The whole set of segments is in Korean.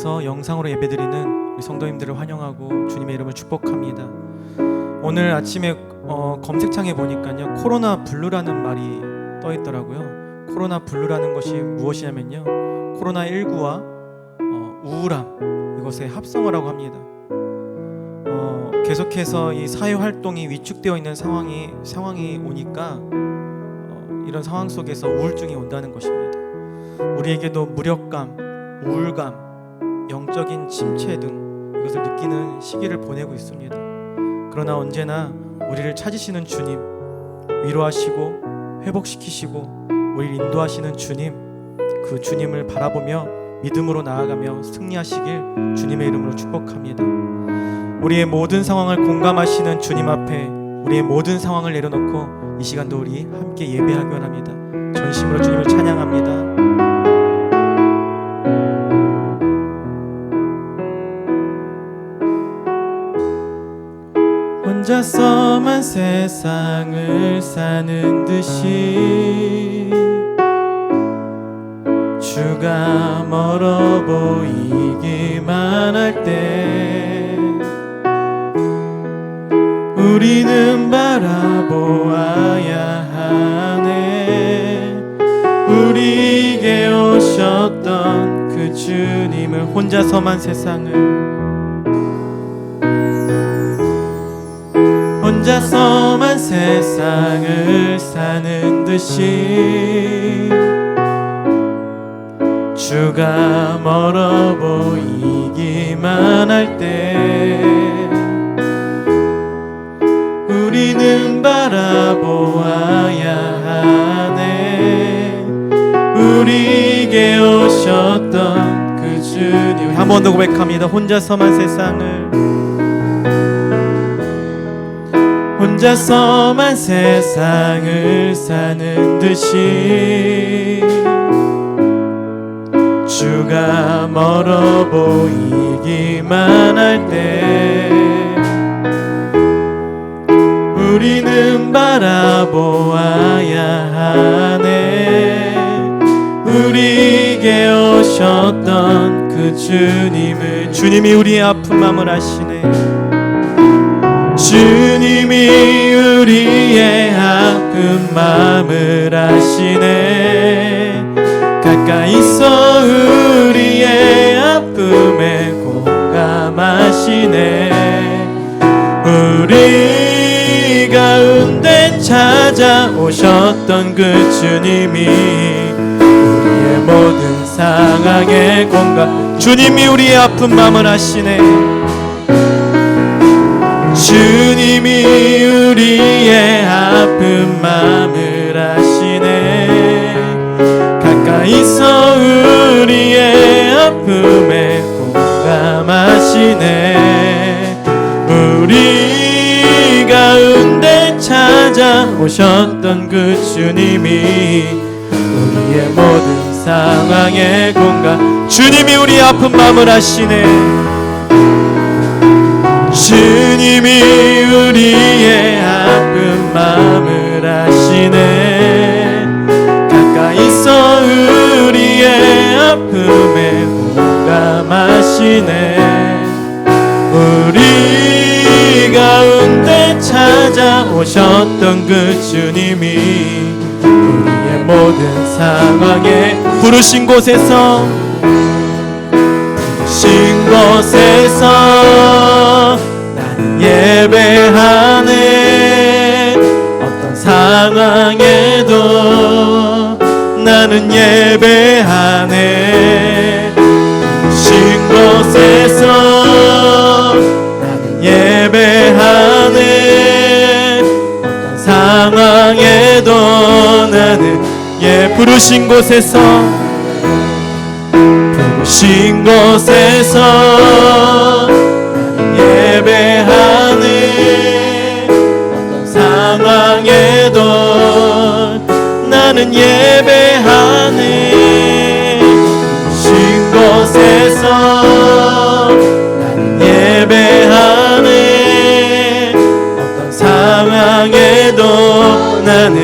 통해서 영상으로 예배드리는 우리 성도님들을 환영하고 주님의 이름을 축복합니다. 오늘 아침에 검색창에 보니까요, 코로나 블루라는 말이 떠 있더라고요. 코로나 블루라는 것이 무엇이냐면요, 코로나19와 우울함, 이것의 합성어라고 합니다. 계속해서 이 사회 활동이 위축되어 있는 상황이 오니까 이런 상황 속에서 우울증이 온다는 것입니다. 우리에게도 무력감, 우울감, 영적인 침체 등 이것을 느끼는 시기를 보내고 있습니다. 그러나 언제나 우리를 찾으시는 주님, 위로하시고 회복시키시고 우리를 인도하시는 주님, 그 주님을 바라보며 믿음으로 나아가며 승리하시길 주님의 이름으로 축복합니다. 우리의 모든 상황을 공감하시는 주님 앞에 우리의 모든 상황을 내려놓고 이 시간도 우리 함께 예배하기 원합니다. 전심으로 주님을 찬양합니다. 혼자서만 세상을 사는 듯이 주가 멀어 보이기만 할 때 우리는 바라보아야 하네. 우리에게 오셨던 그 주님을, 혼자서만 세상을 사는 듯이 주가 멀어 보이기만 할 때 우리는 바라보아야 하네. 우리에게 오셨던 그 주님, 한 번 더 고백합니다. 혼자서만 세상을 사는 듯이 주가 멀어 보이기만 할 때 우리는 바라보아야 하네. 우리에게 오셨던 그 주님을, 주님이 우리의 아픈 마음을 아시네. 주님이 우리의 아픈 마음을 아시네. 가까이서 우리의 아픔에 공감하시네. 우리 가운데 찾아오셨던 그 주님이 우리의 모든 상황에 공감, 주님이 우리의 아픈 마음을 아시네. 주님이 우리의 아픈 마음을 아시네. 가까이서 우리의 아픔에 공감하시네. 우리 가운데 찾아오셨던 그 주님이 우리의 모든 상황에 공감, 주님이 우리의 아픈 마음을 아시네. 주님이 우리의 아픈 마음을 아시네. 가까이서 우리의 아픔에 공감하시네. 우리 가운데 찾아오셨던 그 주님이 우리의 모든 상황에 부르신 곳에서 나는 예배하네. 어떤 상황에도 나는 예배하네. 신 곳에서 나는 예배하네. 어떤 상황에도 나는 부르신 곳에서 나는 예배하네. 어떤 상황에도 나는 예배하네. 신 곳에서 나는 예배하네. 어떤 상황에도 나는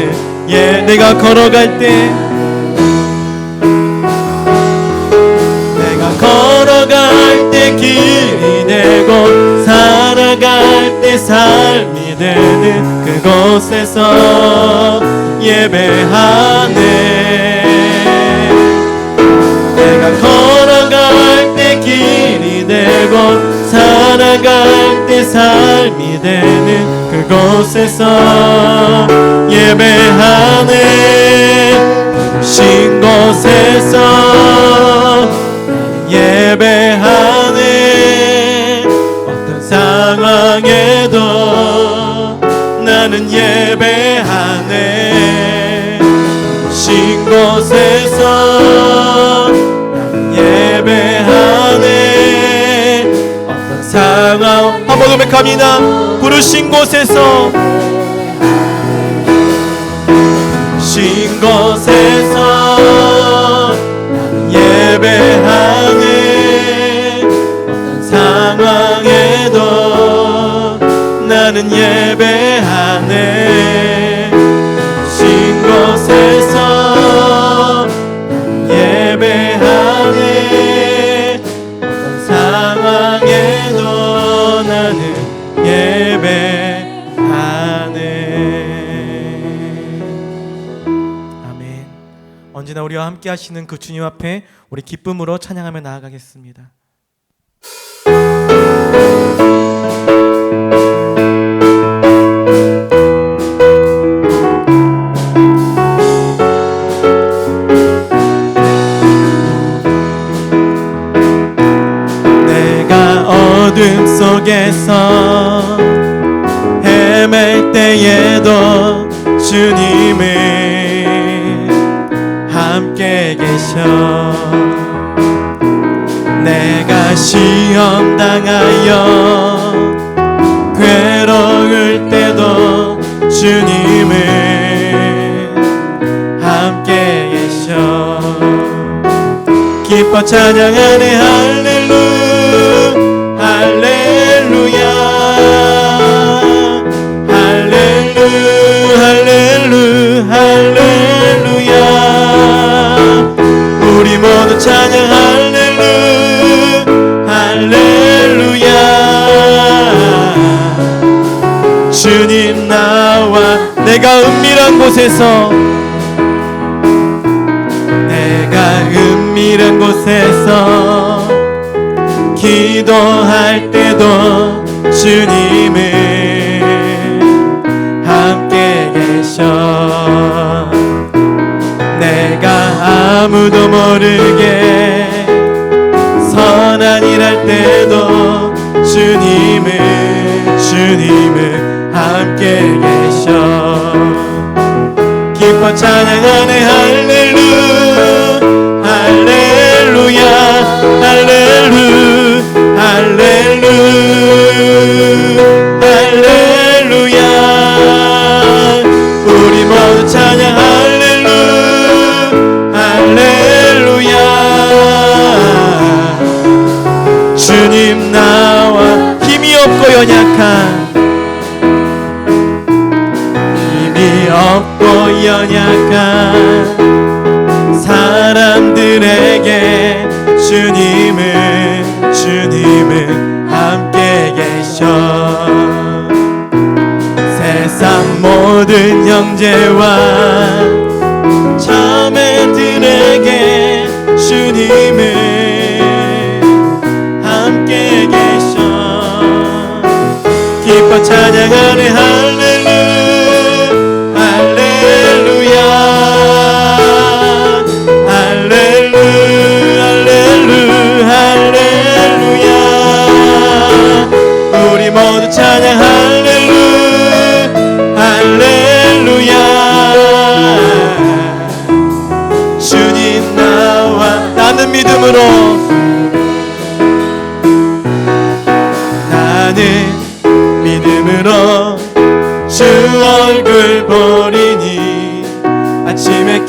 내가 걸어갈 때, 내가 걸어갈 때 길이 되고 살아갈 때 삶이 되는 그곳에서 예배하네. 내가 걸어갈 때 길이 되고 살아갈 때 삶이 되는 그곳에서 예배하네. 부르신 곳에서 예배하네. 어떤 상황에도 나는 예배하네. 부르신 곳에서 예배하네. 어떤 상황 한번 고백합니다. 부르신 곳에서 부르신 곳에서 예배하네. 어떤 상황에도 나는 예배하네. 부르신 곳에서 예배하네. 어떤 상황에도 나는 예배하네. 아멘. 언제나 우리와 함께 하시는 그 주님 앞에 우리 기쁨으로 찬양하며 나아가겠습니다. 어둠 속에서 헤맬 때에도 주님은 함께 계셔. 내가 시험 당하여 괴로울 때도 주님은 함께 계셔. 기뻐 찬양하네 할렐루야. 할렐루야 할렐루 할렐루 할렐루야. 우리 모두 찬양 할렐루 할렐루야. 주님 나와 내가 은밀한 곳에서 기도할 때도 주님은 함께 계셔. 내가 아무도 모르게 선한 일 할 때도 주님은 함께 계셔. 기뻐 찬양하네 할렐루 할렐루야 할렐루 할렐루 할렐루야. 우리 모두 찬양 할렐루 할렐루야. 주님 나와 힘이 없고 연약한 사람들에게 주님은 함께 계셔. 세상 모든 형제와 자매들에게 주님은 함께 계셔. 기뻐 찬양하네 할렐루 할렐루야 할렐루 할렐루 할렐루야. 우리 모두 찬양 할렐루 할렐루야. 주님 나와 나는 믿음으로 주 얼굴 보리니 아침에 깰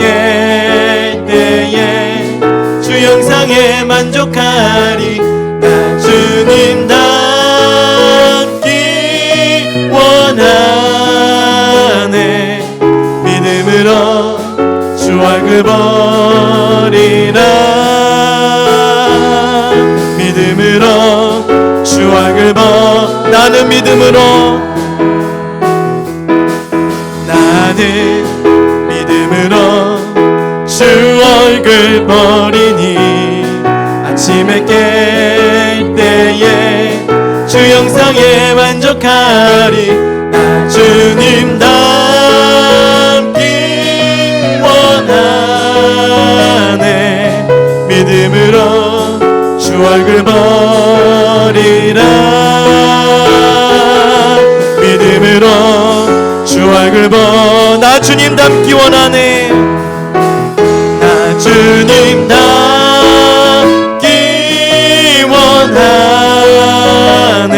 때에 주 영상에 만족하리. 나 주님 닮기 원하네. 믿음으로 주 얼굴 보리라. 믿음으로 나는 믿음으로 주 얼굴 보리니 아침에 깰 때에 주 영상에 만족하리. 나 주님 닮기 원하네. 믿음으로 주 얼굴 보리라. 믿음으로 주 얼굴 나 주님 닮기 원하네. 나 주님 닮기 원하네.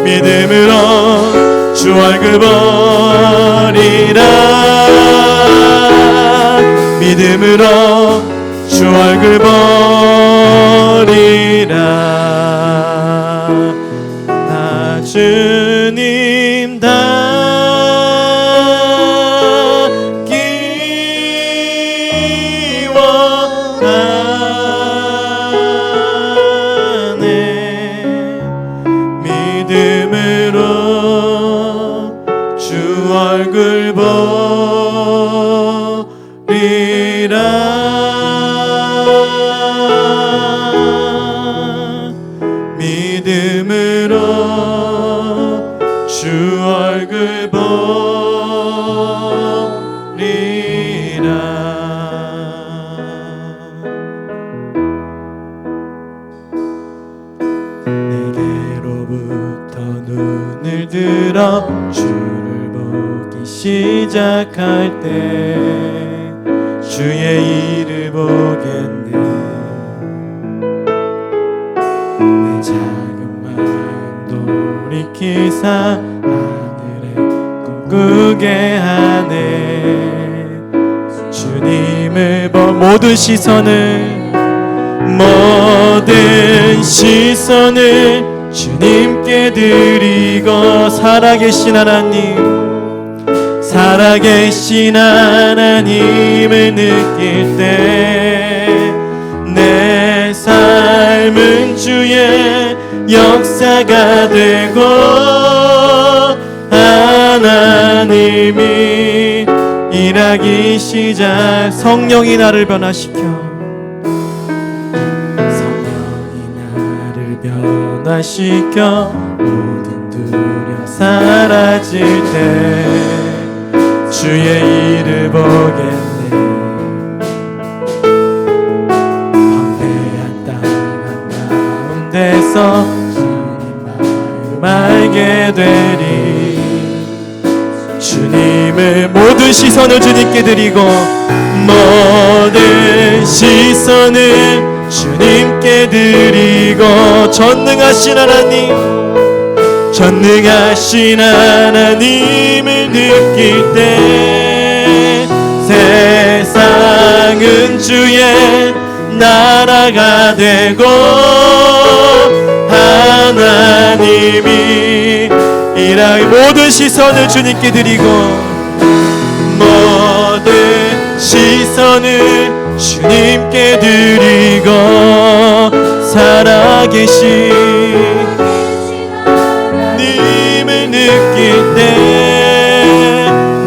믿음으로 주 얼굴 보리라. 믿음으로 주 얼굴 보리라. 나 주님 닮기 원하네. 믿음으로 주 얼굴 보리라. 믿음으로 주 얼굴 보리라. 내게로부터 눈을 들어 주를 보기 시작할 때 주의 일을 보겠네. 내 작은 마음 돌이키사 하늘에 꿈꾸게 하네. 주님을 모든 시선을 주님께 드리고 살아계신 하나님을 느낄 때 내 삶은 주의 역사가 되고 하나님이 일하기 시작. 성령이 나를 변화시켜 모든 두려움 사라질 때 주의 일을 보겠네. 광대한 땅 한가운데서 주님 마음 알게 되리. 주님의 모든 시선을 주님께 드리고 모든 시선을 주님께 드리고 전능하신 하나님을 느낄 때 세상은 주의 나라가 되고 하나님이 일하기 모든 시선을 주님께 드리고 모든 시선을 주님께 드리고 살아계신 하나님을 느낄 때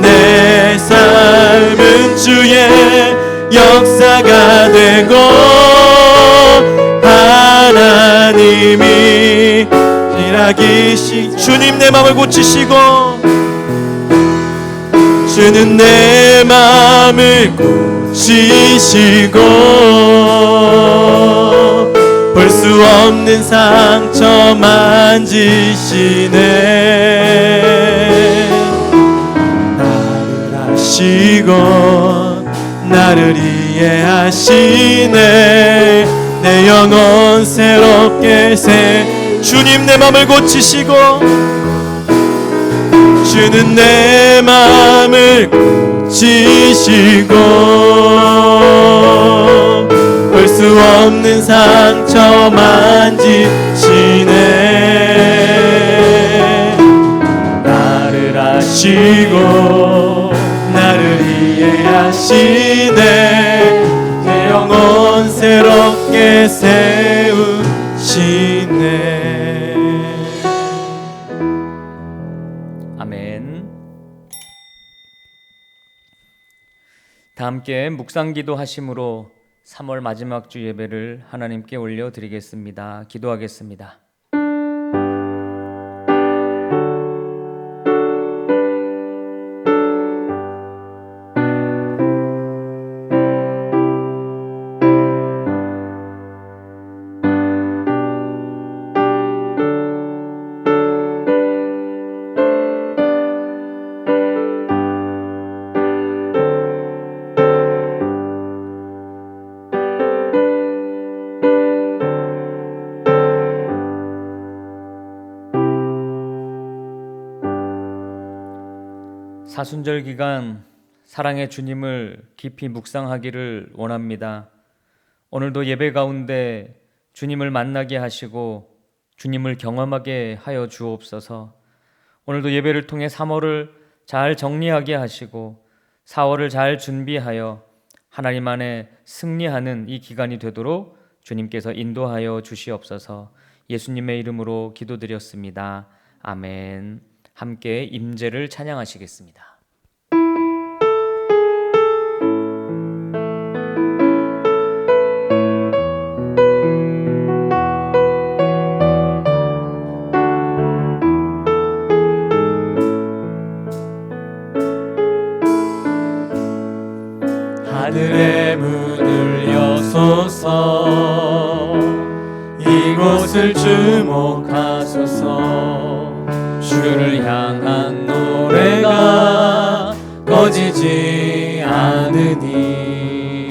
내 삶은 주의 역사가 되고 하나님이 일하기 주님 내 마음을 고치시고 주는 내 마음을 고치시고 볼 수 없는 상처 만지시네. 나를 아시고 나를 이해하시네. 내 영혼 새롭게 주님 내 마음을 고치시고 주는 내 마음을 고치시고 볼 수 없는 상처 만지시네. 나를 아시고 나를 이해하시네. 내 영혼 새롭게 세우시네. 다 함께 묵상기도 하심으로 3월 마지막 주 예배를 하나님께 올려드리겠습니다. 기도하겠습니다. 사순절 기간 사랑의 주님을 깊이 묵상하기를 원합니다. 오늘도 예배 가운데 주님을 만나게 하시고 주님을 경험하게 하여 주옵소서. 오늘도 예배를 통해 3월을 잘 정리하게 하시고 4월을 잘 준비하여 하나님 안에 승리하는 이 기간이 되도록 주님께서 인도하여 주시옵소서. 예수님의 이름으로 기도드렸습니다. 아멘. 함께 임재를 찬양하시겠습니다. 하늘의 문을 여소서, 이곳을 주목하소서. 주를 향한 노래가 꺼지지 않으니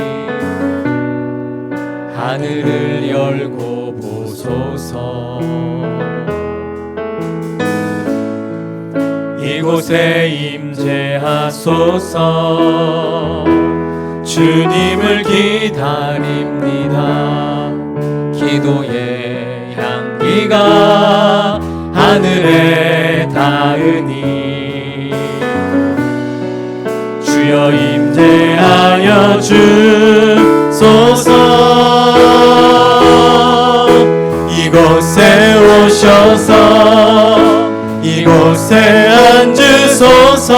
하늘을 열고 보소서. 이곳에 임재하소서. 주님을 기다립니다. 기도의 향기가 하늘에 닿으니 주여 임재하여 주소서. 이곳에 오셔서 이곳에 앉으소서.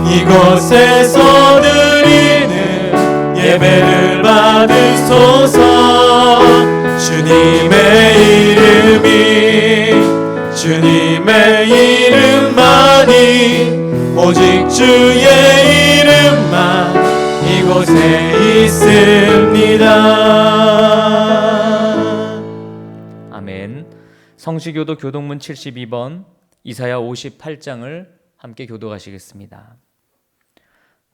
이곳에서 드리는 예배를 받으소서. 주님의 이름만이, 오직 주의 이름만 이곳에 있습니다. 아멘. 성시교도 교동문 72번, 이사야 58장을 함께 교독하시겠습니다.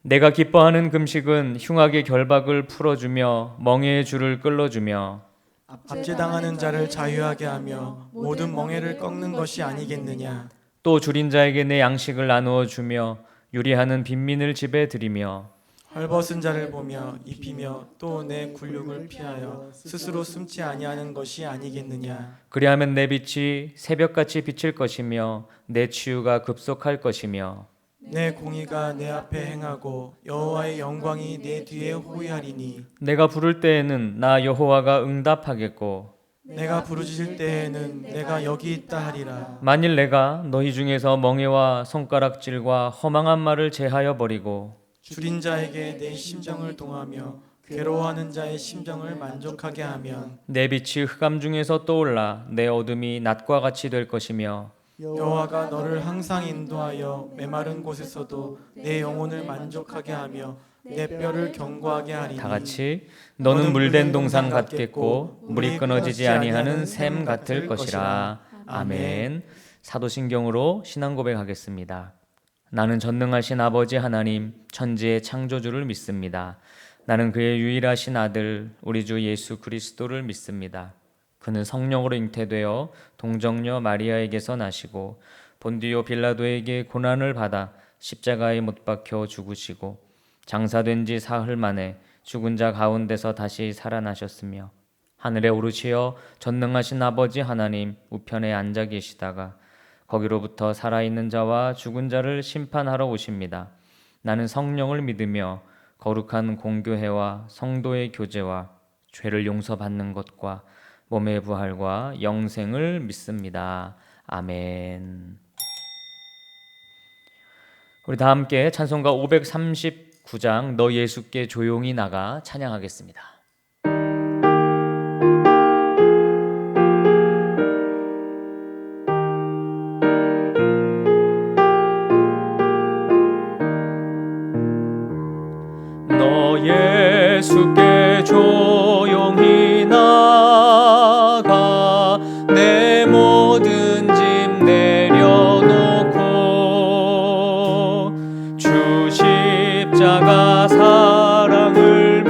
내가 기뻐하는 금식은 흉악의 결박을 풀어주며 멍에의 줄을 끌어주며 압제당하는 자를 자유하게 하며 모든 멍에를 꺾는 것이 아니겠느냐. 또 줄인 자에게 내 양식을 나누어 주며 유리하는 빈민을 집에 들이며 헐벗은 자를 보며 입히며 또 내 굴욕을 피하여 스스로 숨지 아니하는 것이 아니겠느냐. 그리하면 내 빛이 새벽같이 비칠 것이며 내 치유가 급속할 것이며 내 공의가 내 앞에 행하고 여호와의 영광이 내 뒤에 호위하리니. 내가 부를 때에는 나 여호와가 응답하겠고 내가 부르짖을 때에는 내가 여기 있다 하리라. 만일 내가 너희 중에서 멍에와 손가락질과 허망한 말을 제하여 버리고 줄인 자에게 내 심정을 동하며 괴로워하는 자의 심정을 만족하게 하면 내 빛이 흑암 중에서 떠올라 내 어둠이 낮과 같이 될 것이며 여호와가 너를 항상 인도하여 메마른 곳에서도 내 영혼을 만족하게 하며 내 뼈를 견고하게 하리니. 다 같이 너는 물된 동산 같겠고 물이 끊어지지 아니하는 샘 같을 것이라. 아멘. 사도신경으로 신앙 고백하겠습니다. 나는 전능하신 아버지 하나님 천지의 창조주를 믿습니다. 나는 그의 유일하신 아들 우리 주 예수 그리스도를 믿습니다. 그는 성령으로 잉태되어 동정녀 마리아에게서 나시고 본디오 빌라도에게 고난을 받아 십자가에 못 박혀 죽으시고 장사된 지 사흘 만에 죽은 자 가운데서 다시 살아나셨으며 하늘에 오르시어 전능하신 아버지 하나님 우편에 앉아 계시다가 거기로부터 살아있는 자와 죽은 자를 심판하러 오십니다. 나는 성령을 믿으며 거룩한 공교회와 성도의 교제와 죄를 용서받는 것과 몸의 부활과 영생을 믿습니다. 아멘. 우리 다 함께 찬송가 9장 너 예수께 조용히 나가 찬양하겠습니다. 너 예수께 조용히 나가 내 모든 짐 내려놓고 주 십자가 사랑을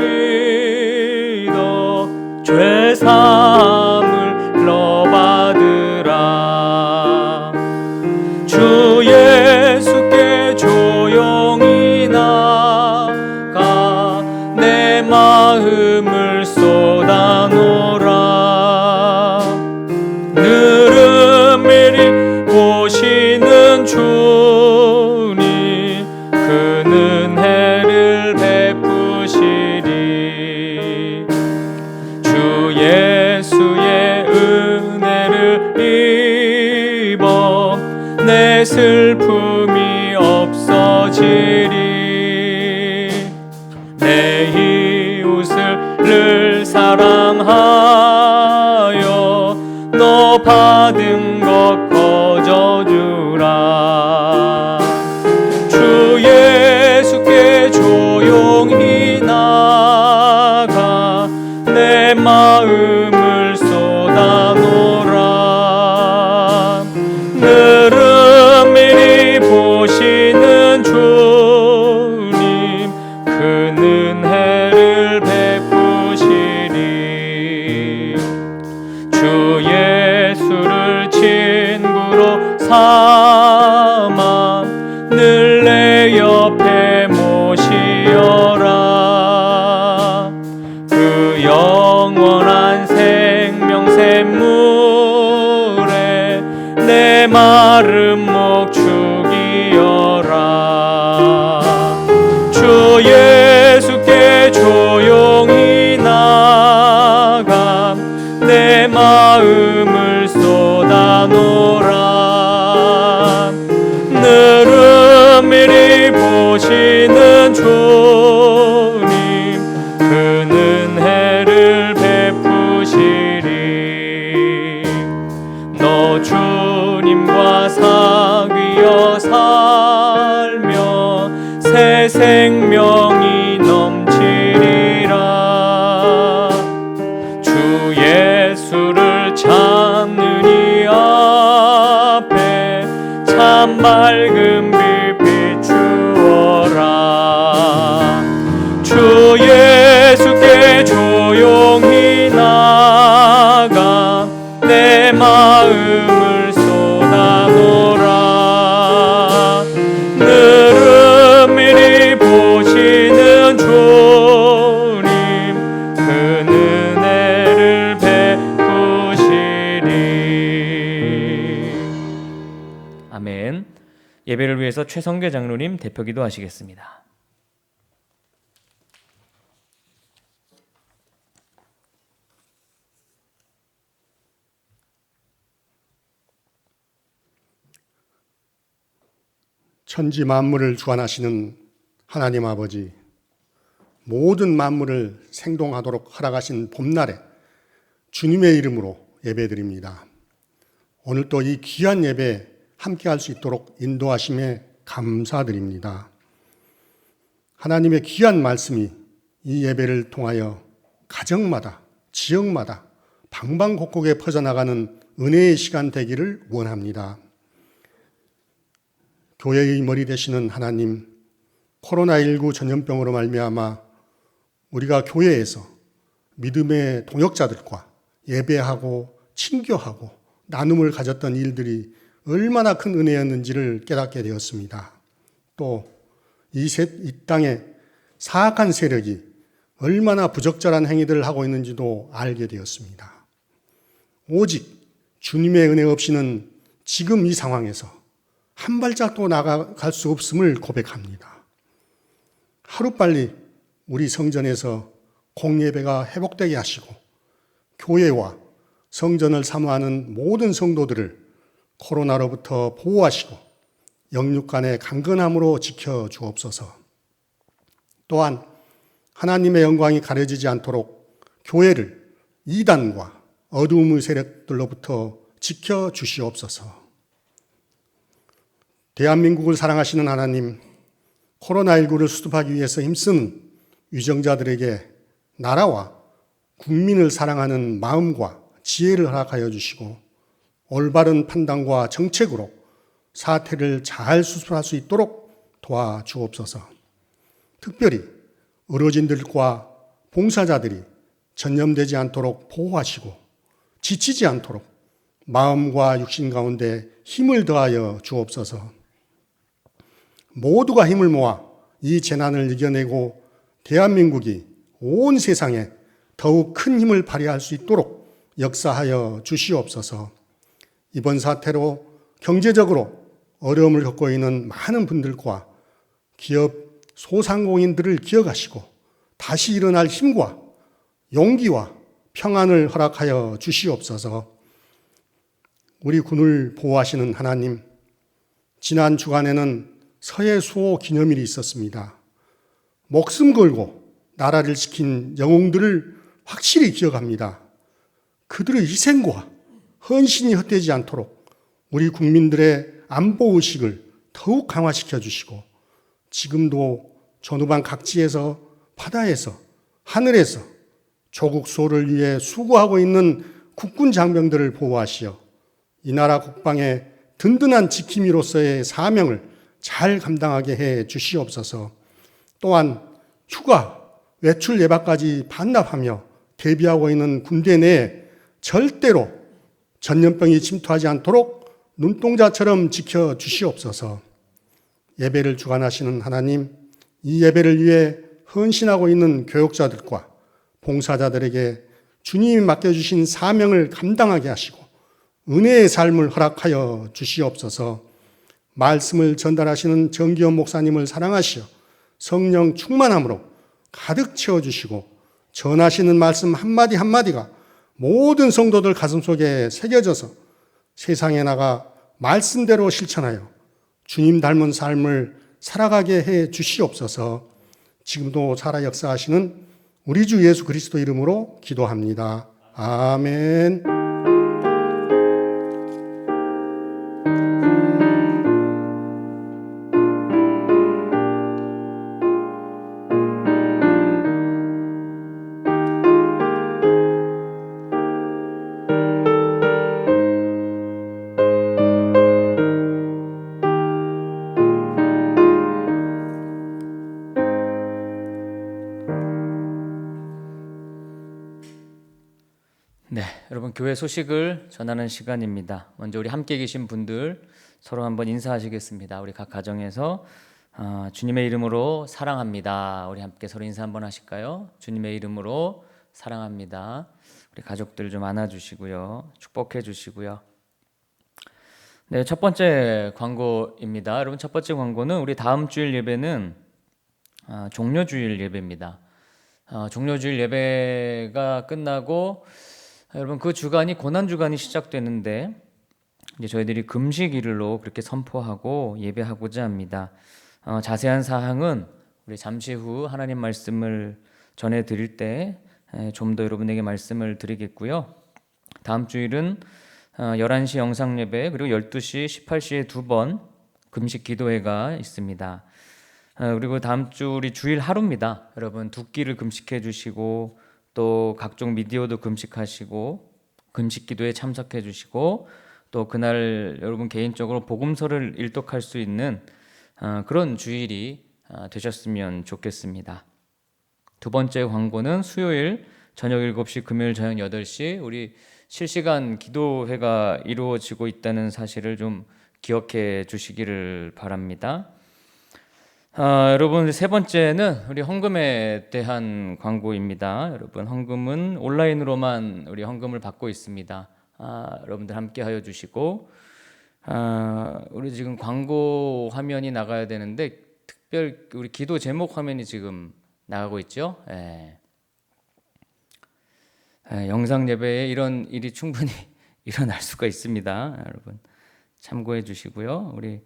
믿어 죄 사함을 너 받으라. 주 예수께 조용히 나가 내 마음을 쏟아놓으라. 늘은밀히 보시는 주님 그 은혜를 베푸시리. 주 예수의 은혜를 입어 내 슬픔이 없어지리. 내 이웃을 늘 사랑하여 너 받은 것 거저주라. 주 예수께 조용히 나가 내 마음을 쏟아놓으라. 늘은밀히 보시는 주님 그 은혜를 베푸시리. 주 예수를 친구로 삼아 늘 내 옆에 모시어라. 그 영원한 생명샘물에 내 마른 목 죽이어라. 주 예수께 조용히 나가 내 마음을 쏟아놓으라. 늘은밀히 보시는 주님 그 은혜를 베푸시리. 너 주님과 사귀어 살며 새 생명이 넘치리라. 주 예수를 찾는 이 앞에 참 밝은 빛 비추어라. 주 예수께 조용히 나가 내 마음을 쏟아놓으라. 늘은밀히 보시는 주님 그 은혜를 베푸시리. 아멘. 예배를 위해서 최성계 장로님 대표기도 하시겠습니다. 천지 만물을 주관하시는 하나님 아버지, 모든 만물을 생동하도록 허락하신 봄날에 주님의 이름으로 예배드립니다. 오늘 또 이 귀한 예배 함께 할 수 있도록 인도하심에 감사드립니다. 하나님의 귀한 말씀이 이 예배를 통하여 가정마다, 지역마다 방방곡곡에 퍼져나가는 은혜의 시간 되기를 원합니다. 교회의 머리 되시는 하나님, 코로나19 전염병으로 말미암아 우리가 교회에서 믿음의 동역자들과 예배하고 친교하고 나눔을 가졌던 일들이 얼마나 큰 은혜였는지를 깨닫게 되었습니다. 또 이 땅에 사악한 세력이 얼마나 부적절한 행위들을 하고 있는지도 알게 되었습니다. 오직 주님의 은혜 없이는 지금 이 상황에서 한 발짝도 나아갈 수 없음을 고백합니다. 하루빨리 우리 성전에서 공예배가 회복되게 하시고 교회와 성전을 사모하는 모든 성도들을 코로나로부터 보호하시고 영육간의 강건함으로 지켜주옵소서. 또한 하나님의 영광이 가려지지 않도록 교회를 이단과 어두움의 세력들로부터 지켜주시옵소서. 대한민국을 사랑하시는 하나님, 코로나19를 수습하기 위해서 힘쓰는 위정자들에게 나라와 국민을 사랑하는 마음과 지혜를 허락하여 주시고 올바른 판단과 정책으로 사태를 잘 수습할 수 있도록 도와주옵소서. 특별히 의료진들과 봉사자들이 전염되지 않도록 보호하시고 지치지 않도록 마음과 육신 가운데 힘을 더하여 주옵소서. 모두가 힘을 모아 이 재난을 이겨내고 대한민국이 온 세상에 더욱 큰 힘을 발휘할 수 있도록 역사하여 주시옵소서. 이번 사태로 경제적으로 어려움을 겪고 있는 많은 분들과 기업 소상공인들을 기억하시고 다시 일어날 힘과 용기와 평안을 허락하여 주시옵소서. 우리 군을 보호하시는 하나님, 지난 주간에는 서해 수호 기념일이 있었습니다. 목숨 걸고 나라를 지킨 영웅들을 확실히 기억합니다. 그들의 희생과 헌신이 헛되지 않도록 우리 국민들의 안보의식을 더욱 강화시켜 주시고 지금도 전후방 각지에서 바다에서 하늘에서 조국 수호를 위해 수고하고 있는 국군 장병들을 보호하시어 이 나라 국방의 든든한 지킴이로서의 사명을 잘 감당하게 해 주시옵소서. 또한 휴가, 외출 예방까지 반납하며 대비하고 있는 군대 내에 절대로 전염병이 침투하지 않도록 눈동자처럼 지켜 주시옵소서. 예배를 주관하시는 하나님, 이 예배를 위해 헌신하고 있는 교육자들과 봉사자들에게 주님이 맡겨주신 사명을 감당하게 하시고 은혜의 삶을 허락하여 주시옵소서. 말씀을 전달하시는 정기현 목사님을 사랑하시어 성령 충만함으로 가득 채워주시고 전하시는 말씀 한마디 한마디가 모든 성도들 가슴속에 새겨져서 세상에 나가 말씀대로 실천하여 주님 닮은 삶을 살아가게 해 주시옵소서. 지금도 살아 역사하시는 우리 주 예수 그리스도 이름으로 기도합니다. 아멘. 네, 여러분 교회 소식을 전하는 시간입니다. 먼저 우리 함께 계신 분들 서로 한번 인사하시겠습니다. 우리 각 가정에서 주님의 이름으로 사랑합니다. 우리 함께 서로 인사 한번 하실까요? 주님의 이름으로 사랑합니다. 우리 가족들 좀 안아주시고요, 축복해 주시고요. 네, 첫 번째 광고입니다. 여러분 첫 번째 광고는 우리 다음 주일 예배는 종료주일 예배입니다. 종료주일 예배가 끝나고 여러분 그 주간이 고난 주간이 시작되는데 이제 저희들이 금식일로 그렇게 선포하고 예배하고자 합니다. 자세한 사항은 우리 잠시 후 하나님 말씀을 전해 드릴 때 좀 더 여러분에게 말씀을 드리겠고요. 다음 주일은 11시 영상 예배 그리고 12시, 18시에 2번 금식 기도회가 있습니다. 그리고 다음 주 우리 주일 하루입니다. 여러분 두 끼를 금식해 주시고 또 각종 미디어도 금식하시고 금식 기도에 참석해 주시고 또 그날 여러분 개인적으로 복음서를 일독할 수 있는 그런 주일이 되셨으면 좋겠습니다. 두 번째 광고는 수요일 저녁 7시, 금요일 저녁 8시 우리 실시간 기도회가 이루어지고 있다는 사실을 좀 기억해 주시기를 바랍니다. 여러분 세 번째는 우리 헌금에 대한 광고입니다. 여러분 헌금은 온라인으로만 우리 헌금을 받고 있습니다. 여러분들 함께 하여 주시고 우리 지금 광고 화면이 나가야 되는데 특별 우리 기도 제목 화면이 지금 나가고 있죠. 영상 예배에 이런 일이 충분히 일어날 수가 있습니다. 여러분 참고해 주시고요. 우리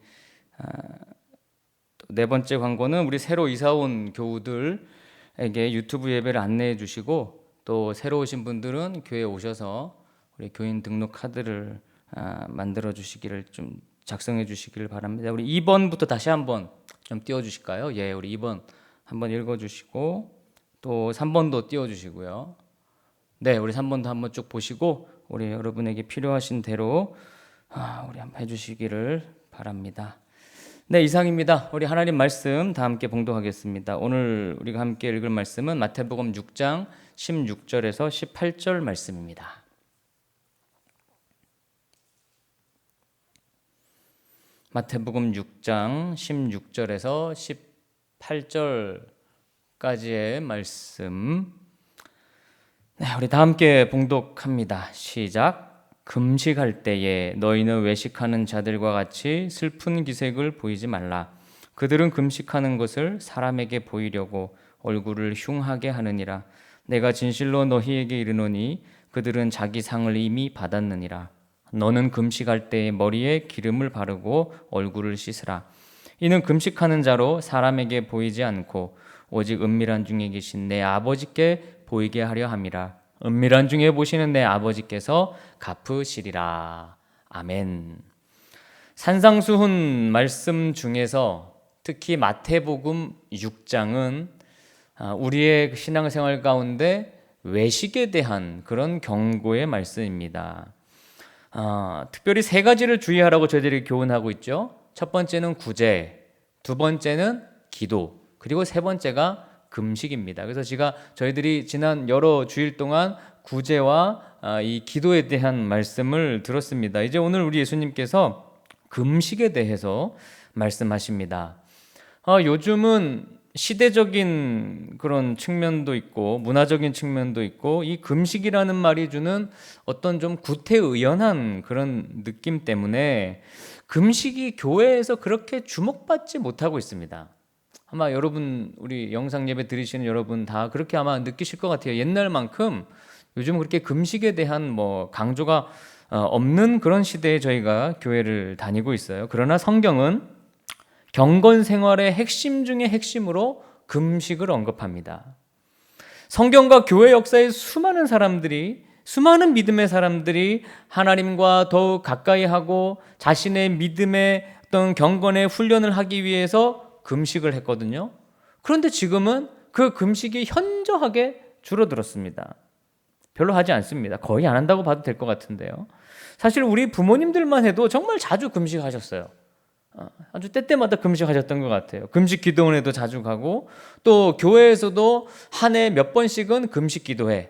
네 번째 광고는 우리 새로 이사 온 교우들에게 유튜브 예배를 안내해 주시고, 또 새로 오신 분들은 교회에 오셔서 우리 교인 등록 카드를 만들어 주시기를, 좀 작성해 주시기를 바랍니다. 우리 2번부터 다시 한번 좀 띄워 주실까요? 예, 우리 2번 한번 읽어 주시고, 또 3번도 띄워 주시고요. 네, 우리 3번도 한번 쭉 보시고 우리 여러분에게 필요하신 대로 우리 한번 해 주시기를 바랍니다. 네, 이상입니다. 우리 하나님 말씀 다 함께 봉독하겠습니다. 오늘 우리가 함께 읽을 말씀은 마태복음 6장 16절에서 18절 말씀입니다. 마태복음 6장 16절에서 18절까지의 말씀. 네, 우리 다 함께 봉독합니다. 시작. 금식할 때에 너희는 외식하는 자들과 같이 슬픈 기색을 보이지 말라. 그들은 금식하는 것을 사람에게 보이려고 얼굴을 흉하게 하느니라. 내가 진실로 너희에게 이르노니 그들은 자기 상을 이미 받았느니라. 너는 금식할 때에 머리에 기름을 바르고 얼굴을 씻으라. 이는 금식하는 자로 사람에게 보이지 않고 오직 은밀한 중에 계신 내 아버지께 보이게 하려 함이라. 은밀한 중에 보시는 내 아버지께서 갚으시리라. 아멘. 산상수훈 말씀 중에서 특히 마태복음 6장은 우리의 신앙생활 가운데 외식에 대한 그런 경고의 말씀입니다. 특별히 세 가지를 주의하라고 저희들이 교훈하고 있죠. 첫 번째는 구제, 두 번째는 기도, 그리고 세 번째가 금식입니다. 그래서 저희들이 지난 여러 주일 동안 구제와 이 기도에 대한 말씀을 들었습니다. 이제 오늘 우리 예수님께서 금식에 대해서 말씀하십니다. 요즘은 시대적인 그런 측면도 있고 문화적인 측면도 있고, 이 금식이라는 말이 주는 어떤 좀 구태의연한 그런 느낌 때문에 금식이 교회에서 그렇게 주목받지 못하고 있습니다. 아마 여러분, 우리 영상 예배 들으시는 여러분 다 그렇게 아마 느끼실 것 같아요. 옛날만큼 요즘 그렇게 금식에 대한 강조가 없는 그런 시대에 저희가 교회를 다니고 있어요. 그러나 성경은 경건 생활의 핵심 중에 핵심으로 금식을 언급합니다. 성경과 교회 역사의 수많은 믿음의 사람들이 하나님과 더욱 가까이 하고 자신의 믿음의 어떤 경건의 훈련을 하기 위해서 금식을 했거든요. 그런데 지금은 그 금식이 현저하게 줄어들었습니다. 별로 하지 않습니다. 거의 안 한다고 봐도 될 것 같은데요. 사실 우리 부모님들만 해도 정말 자주 금식하셨어요. 아주 때때마다 금식하셨던 것 같아요. 금식 기도원에도 자주 가고, 또 교회에서도 한 해 몇 번씩은 금식 기도회,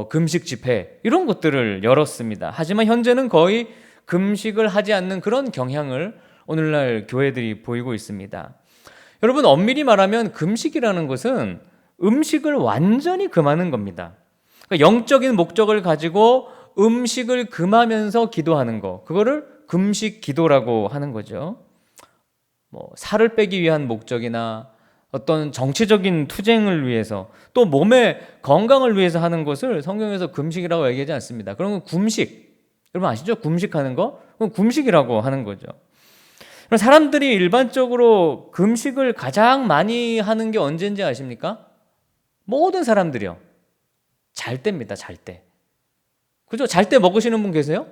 금식 집회 이런 것들을 열었습니다. 하지만 현재는 거의 금식을 하지 않는 그런 경향을 오늘날 교회들이 보이고 있습니다. 여러분, 엄밀히 말하면 금식이라는 것은 음식을 완전히 금하는 겁니다. 그러니까 영적인 목적을 가지고 음식을 금하면서 기도하는 거, 그거를 금식 기도라고 하는 거죠. 살을 빼기 위한 목적이나 어떤 정치적인 투쟁을 위해서, 또 몸의 건강을 위해서 하는 것을 성경에서 금식이라고 얘기하지 않습니다. 그런 건 금식, 여러분 아시죠? 금식하는 거? 그건 금식이라고 하는 거죠. 사람들이 일반적으로 금식을 가장 많이 하는 게 언제인지 아십니까? 모든 사람들이요. 잘 때입니다. 잘 때. 그죠? 잘 때 먹으시는 분 계세요?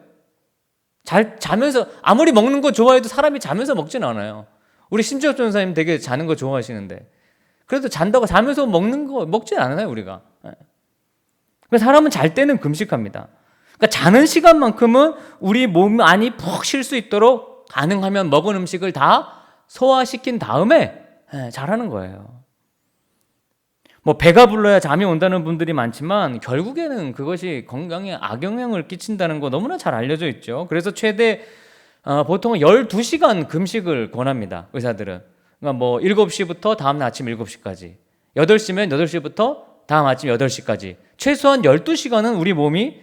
자면서, 아무리 먹는 거 좋아해도 사람이 자면서 먹진 않아요. 우리 심지혁 전사님 되게 자는 거 좋아하시는데, 그래도 잔다고 자면서 먹는 거 먹진 않아요, 우리가. 그래서 사람은 잘 때는 금식합니다. 그러니까 자는 시간만큼은 우리 몸 안이 푹 쉴 수 있도록 가능하면 먹은 음식을 다 소화시킨 다음에 잘하는 거예요. 배가 불러야 잠이 온다는 분들이 많지만 결국에는 그것이 건강에 악영향을 끼친다는 거 너무나 잘 알려져 있죠. 그래서 최대 보통 12시간 금식을 권합니다, 의사들은. 그러니까 7시부터 다음 날 아침 7시까지, 8시면 8시부터 다음 아침 8시까지 최소한 12시간은 우리 몸이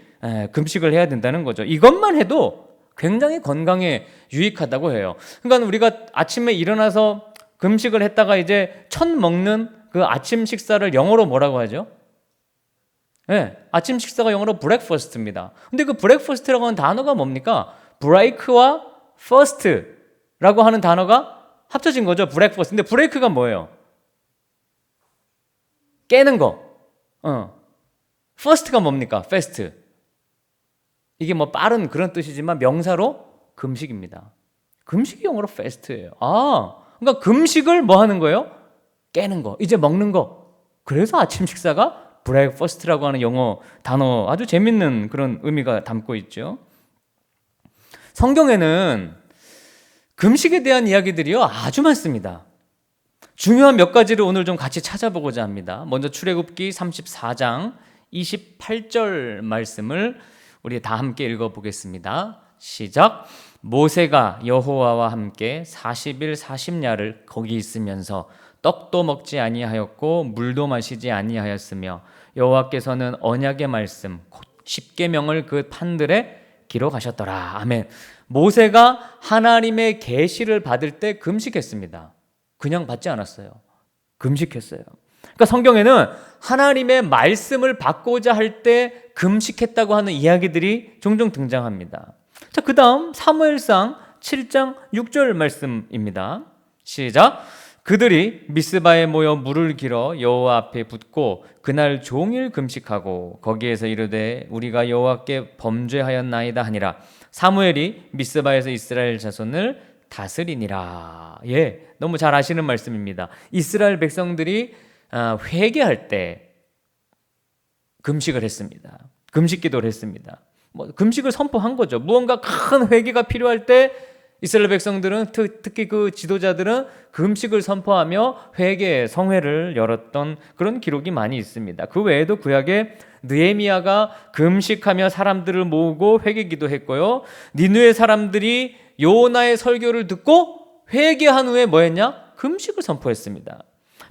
금식을 해야 된다는 거죠. 이것만 해도 굉장히 건강에 유익하다고 해요. 그러니까 우리가 아침에 일어나서 금식을 했다가 이제 첫 먹는 그 아침 식사를 영어로 뭐라고 하죠? 아침 식사가 영어로 브렉퍼스트입니다. 근데 그 브렉퍼스트라고 하는 단어가 뭡니까? 브레이크와 퍼스트라고 하는 단어가 합쳐진 거죠. 브레이크퍼스트. 근데 브레이크가 뭐예요? 깨는 거. 퍼스트가 뭡니까? 패스트. 이게 뭐 빠른 그런 뜻이지만 명사로 금식입니다. 금식이 영어로 패스트예요. 그러니까 금식을 뭐 하는 거예요? 깨는 거. 이제 먹는 거. 그래서 아침 식사가 브레이크퍼스트라고 하는 영어 단어, 아주 재밌는 그런 의미가 담고 있죠. 성경에는 금식에 대한 이야기들이요 아주 많습니다. 중요한 몇 가지를 오늘 좀 같이 찾아보고자 합니다. 먼저 출애굽기 34장 28절 말씀을 우리 다 함께 읽어보겠습니다. 시작. 모세가 여호와와 함께 40일 40야를 거기 있으면서 떡도 먹지 아니하였고 물도 마시지 아니하였으며 여호와께서는 언약의 말씀 곧 십계명을 그 판들에 기록하셨더라. 아멘. 모세가 하나님의 계시를 받을 때 금식했습니다. 그냥 받지 않았어요. 금식했어요. 그러니까 성경에는 하나님의 말씀을 받고자 할 때 금식했다고 하는 이야기들이 종종 등장합니다. 자, 그 다음 사무엘상 7장 6절 말씀입니다. 시작. 그들이 미스바에 모여 물을 길어 여호와 앞에 붓고 그날 종일 금식하고 거기에서 이르되 우리가 여호와께 범죄하였나이다 하니라. 사무엘이 미스바에서 이스라엘 자손을 다스리니라. 예, 너무 잘 아시는 말씀입니다. 이스라엘 백성들이 회개할 때 금식을 했습니다. 금식 기도를 했습니다. 금식을 선포한 거죠. 무언가 큰 회개가 필요할 때 이스라엘 백성들은 특히 그 지도자들은 금식을 선포하며 회개, 성회를 열었던 그런 기록이 많이 있습니다. 그 외에도 구약에 느헤미야가 금식하며 사람들을 모으고 회개 기도했고요. 니느웨 사람들이 요나의 설교를 듣고 회개한 후에 뭐 했냐? 금식을 선포했습니다.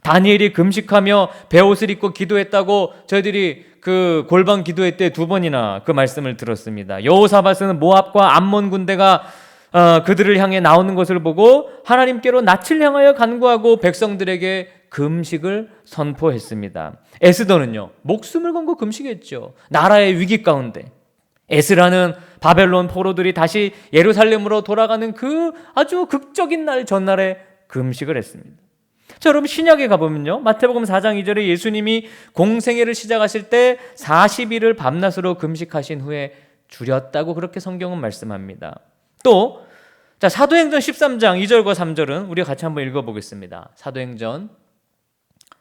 다니엘이 금식하며 베옷을 입고 기도했다고 저희들이 그 골방 기도회 때 2번이나 그 말씀을 들었습니다. 여호사밧은 모압과 암몬 군대가 그들을 향해 나오는 것을 보고 하나님께로 낯을 향하여 간구하고 백성들에게 금식을 선포했습니다. 에스더는요, 목숨을 걸고 금식했죠. 나라의 위기 가운데 에스라는 바벨론 포로들이 다시 예루살렘으로 돌아가는 그 아주 극적인 날 전날에 금식을 했습니다. 자, 여러분 신약에 가보면요, 마태복음 4장 2절에 예수님이 공생애를 시작하실 때 40일을 밤낮으로 금식하신 후에 줄였다고 그렇게 성경은 말씀합니다. 또 자, 사도행전 13장 2절과 3절은 우리가 같이 한번 읽어보겠습니다. 사도행전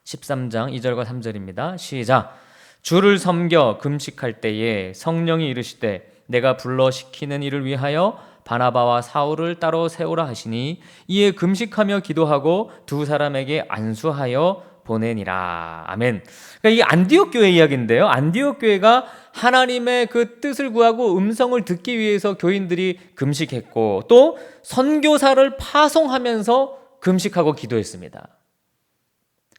13장 2절과 3절입니다. 시작. 주를 섬겨 금식할 때에 성령이 이르시되 내가 불러 시키는 일을 위하여 바나바와 사울을 따로 세우라 하시니 이에 금식하며 기도하고 두 사람에게 안수하여 보내니라. 아멘. 그러니까 이 안디옥 교회 이야기인데요. 안디옥 교회가 하나님의 그 뜻을 구하고 음성을 듣기 위해서 교인들이 금식했고 또 선교사를 파송하면서 금식하고 기도했습니다.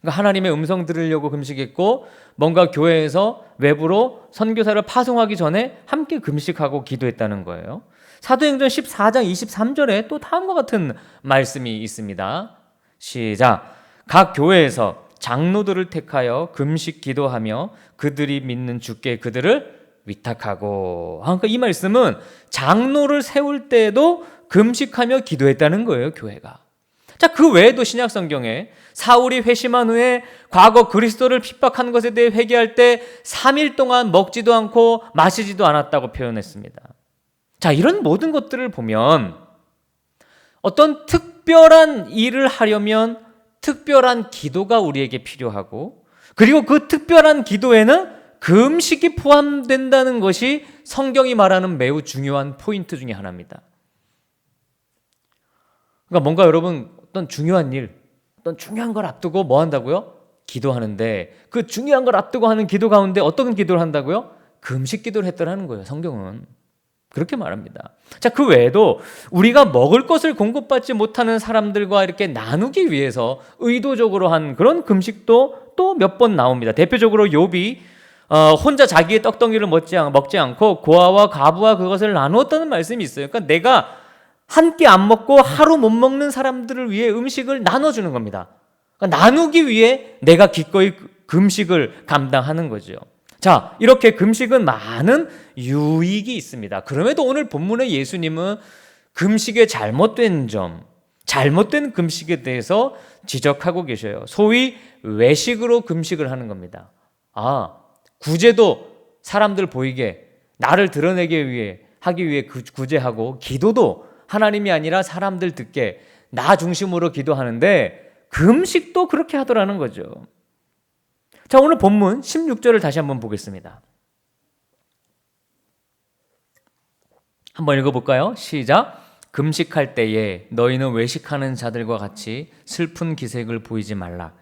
그러니까 하나님의 음성 들으려고 금식했고 뭔가 교회에서 외부로 선교사를 파송하기 전에 함께 금식하고 기도했다는 거예요. 사도행전 14장 23절에 또 다음과 같은 말씀이 있습니다. 시작. 각 교회에서 장로들을 택하여 금식 기도하며 그들이 믿는 주께 그들을 위탁하고. 그러니까 이 말씀은 장로를 세울 때에도 금식하며 기도했다는 거예요, 교회가. 자, 그 외에도 신약 성경에 사울이 회심한 후에 과거 그리스도를 핍박한 것에 대해 회개할 때 3일 동안 먹지도 않고 마시지도 않았다고 표현했습니다. 자, 이런 모든 것들을 보면 어떤 특별한 일을 하려면 특별한 기도가 우리에게 필요하고 그리고 그 특별한 기도에는 금식이 포함된다는 것이 성경이 말하는 매우 중요한 포인트 중에 하나입니다. 그러니까 뭔가 여러분 어떤 중요한 일, 어떤 중요한 걸 앞두고 뭐 한다고요? 기도하는데 그 중요한 걸 앞두고 하는 기도 가운데 어떤 기도를 한다고요? 금식 기도를 했더라는 거예요. 성경은 그렇게 말합니다. 자, 그 외에도 우리가 먹을 것을 공급받지 못하는 사람들과 이렇게 나누기 위해서 의도적으로 한 그런 금식도 또 몇 번 나옵니다. 대표적으로 욥이 혼자 자기의 떡덩이를 먹지 않고 고아와 과부와 그것을 나누었다는 말씀이 있어요. 그러니까 내가 한 끼 안 먹고 하루 못 먹는 사람들을 위해 음식을 나눠주는 겁니다. 그러니까 나누기 위해 내가 기꺼이 금식을 감당하는 거죠. 자, 이렇게 금식은 많은 유익이 있습니다. 그럼에도 오늘 본문의 예수님은 금식의 잘못된 점, 잘못된 금식에 대해서 지적하고 계셔요. 소위 외식으로 금식을 하는 겁니다. 구제도 사람들 보이게 나를 드러내기 하기 위해 구제하고, 기도도 하나님이 아니라 사람들 듣게 나 중심으로 기도하는데 금식도 그렇게 하더라는 거죠. 자, 오늘 본문 16절을 다시 한번 보겠습니다. 한번 읽어볼까요? 시작. 금식할 때에 너희는 외식하는 자들과 같이 슬픈 기색을 보이지 말라.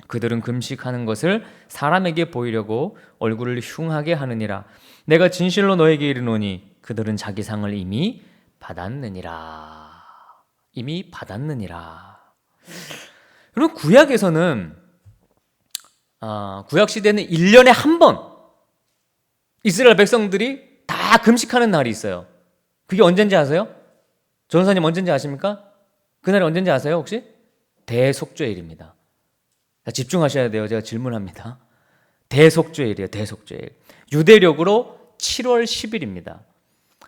그들은 금식하는 것을 사람에게 보이려고 얼굴을 흉하게 하느니라. 내가 진실로 너에게 이르노니 그들은 자기 상을 이미 받았느니라. 이미 받았느니라. 그리고 구약에서는 구약 시대는 1년에 한 번 이스라엘 백성들이 다 금식하는 날이 있어요. 그게 언젠지 아세요? 전사님 언젠지 아십니까? 그날이 언젠지 아세요 혹시? 대속죄일입니다. 자, 집중하셔야 돼요. 제가 질문합니다. 대속죄일이에요. 대속죄일. 유대력으로 7월 10일입니다.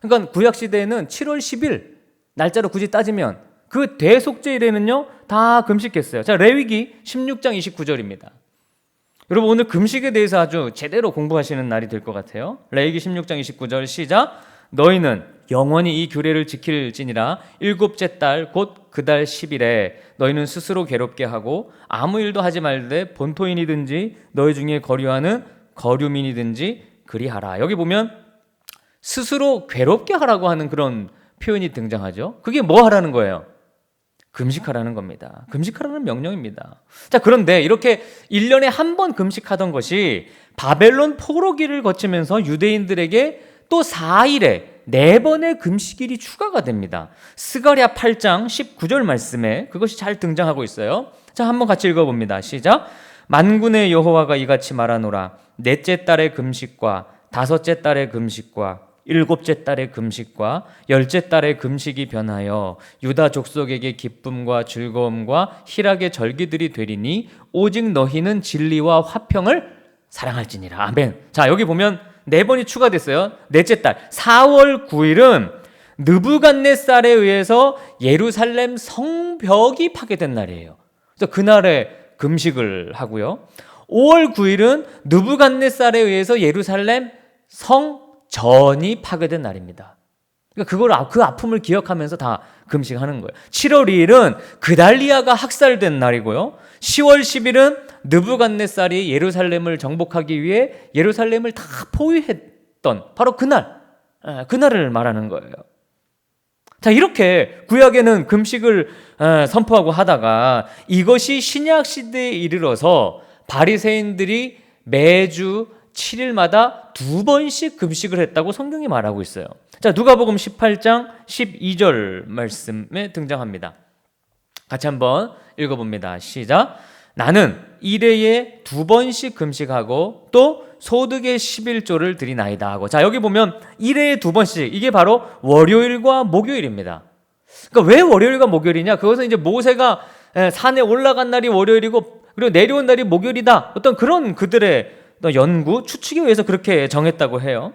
그러니까 구약시대에는 7월 10일 날짜로 굳이 따지면 그 대속죄일에는요 다 금식했어요. 자, 레위기 16장 29절입니다. 여러분 오늘 금식에 대해서 아주 제대로 공부하시는 날이 될 것 같아요. 레위기 16장 29절 시작. 너희는 영원히 이 규례를 지킬지니라. 일곱째 달 곧 그 달 10일에 너희는 스스로 괴롭게 하고 아무 일도 하지 말되 본토인이든지 너희 중에 거류하는 거류민이든지 그리하라. 여기 보면 스스로 괴롭게 하라고 하는 그런 표현이 등장하죠. 그게 뭐 하라는 거예요? 금식하라는 겁니다. 금식하라는 명령입니다. 자, 그런데 이렇게 1년에 한 번 금식하던 것이 바벨론 포로기를 거치면서 유대인들에게 또 4일에 4번의 금식일이 추가가 됩니다. 스가랴 8장 19절 말씀에 그것이 잘 등장하고 있어요. 자, 한번 같이 읽어봅니다. 시작. 만군의 여호와가 이같이 말하노라. 넷째 달의 금식과 다섯째 달의 금식과 일곱째 달의 금식과 열째 달의 금식이 변하여 유다 족속에게 기쁨과 즐거움과 희락의 절기들이 되리니 오직 너희는 진리와 화평을 사랑할지니라. 아멘. 자, 여기 보면 4번이 추가됐어요. 넷째 달 4월 9일은 느부갓네살에 의해서 예루살렘 성벽이 파괴된 날이에요. 그래서 그날에 금식을 하고요. 5월 9일은 느부갓네살에 의해서 예루살렘 성전이 파괴된 날입니다. 그러니까 그 아픔을 기억하면서 다 금식하는 거예요. 7월 2일은 그달리아가 학살된 날이고요. 10월 10일은 느부갓네살이 예루살렘을 정복하기 위해 예루살렘을 다 포위했던 바로 그날을 말하는 거예요. 자, 이렇게 구약에는 금식을 선포하고 하다가 이것이 신약 시대에 이르러서 바리새인들이 매주 7일마다 2번씩 금식을 했다고 성경이 말하고 있어요. 자, 누가복음 18장 12절 말씀에 등장합니다. 같이 한번 읽어봅니다. 시작. 나는 1회에 2번씩 금식하고 또 소득의 11조를 드리나이다 하고. 자, 여기 보면 1회에 2번씩, 이게 바로 월요일과 목요일입니다. 그러니까 왜 월요일과 목요일이냐? 그것은 이제 모세가 산에 올라간 날이 월요일이고 그리고 내려온 날이 목요일이다, 어떤 그런 그들의 연구, 추측에 의해서 그렇게 정했다고 해요.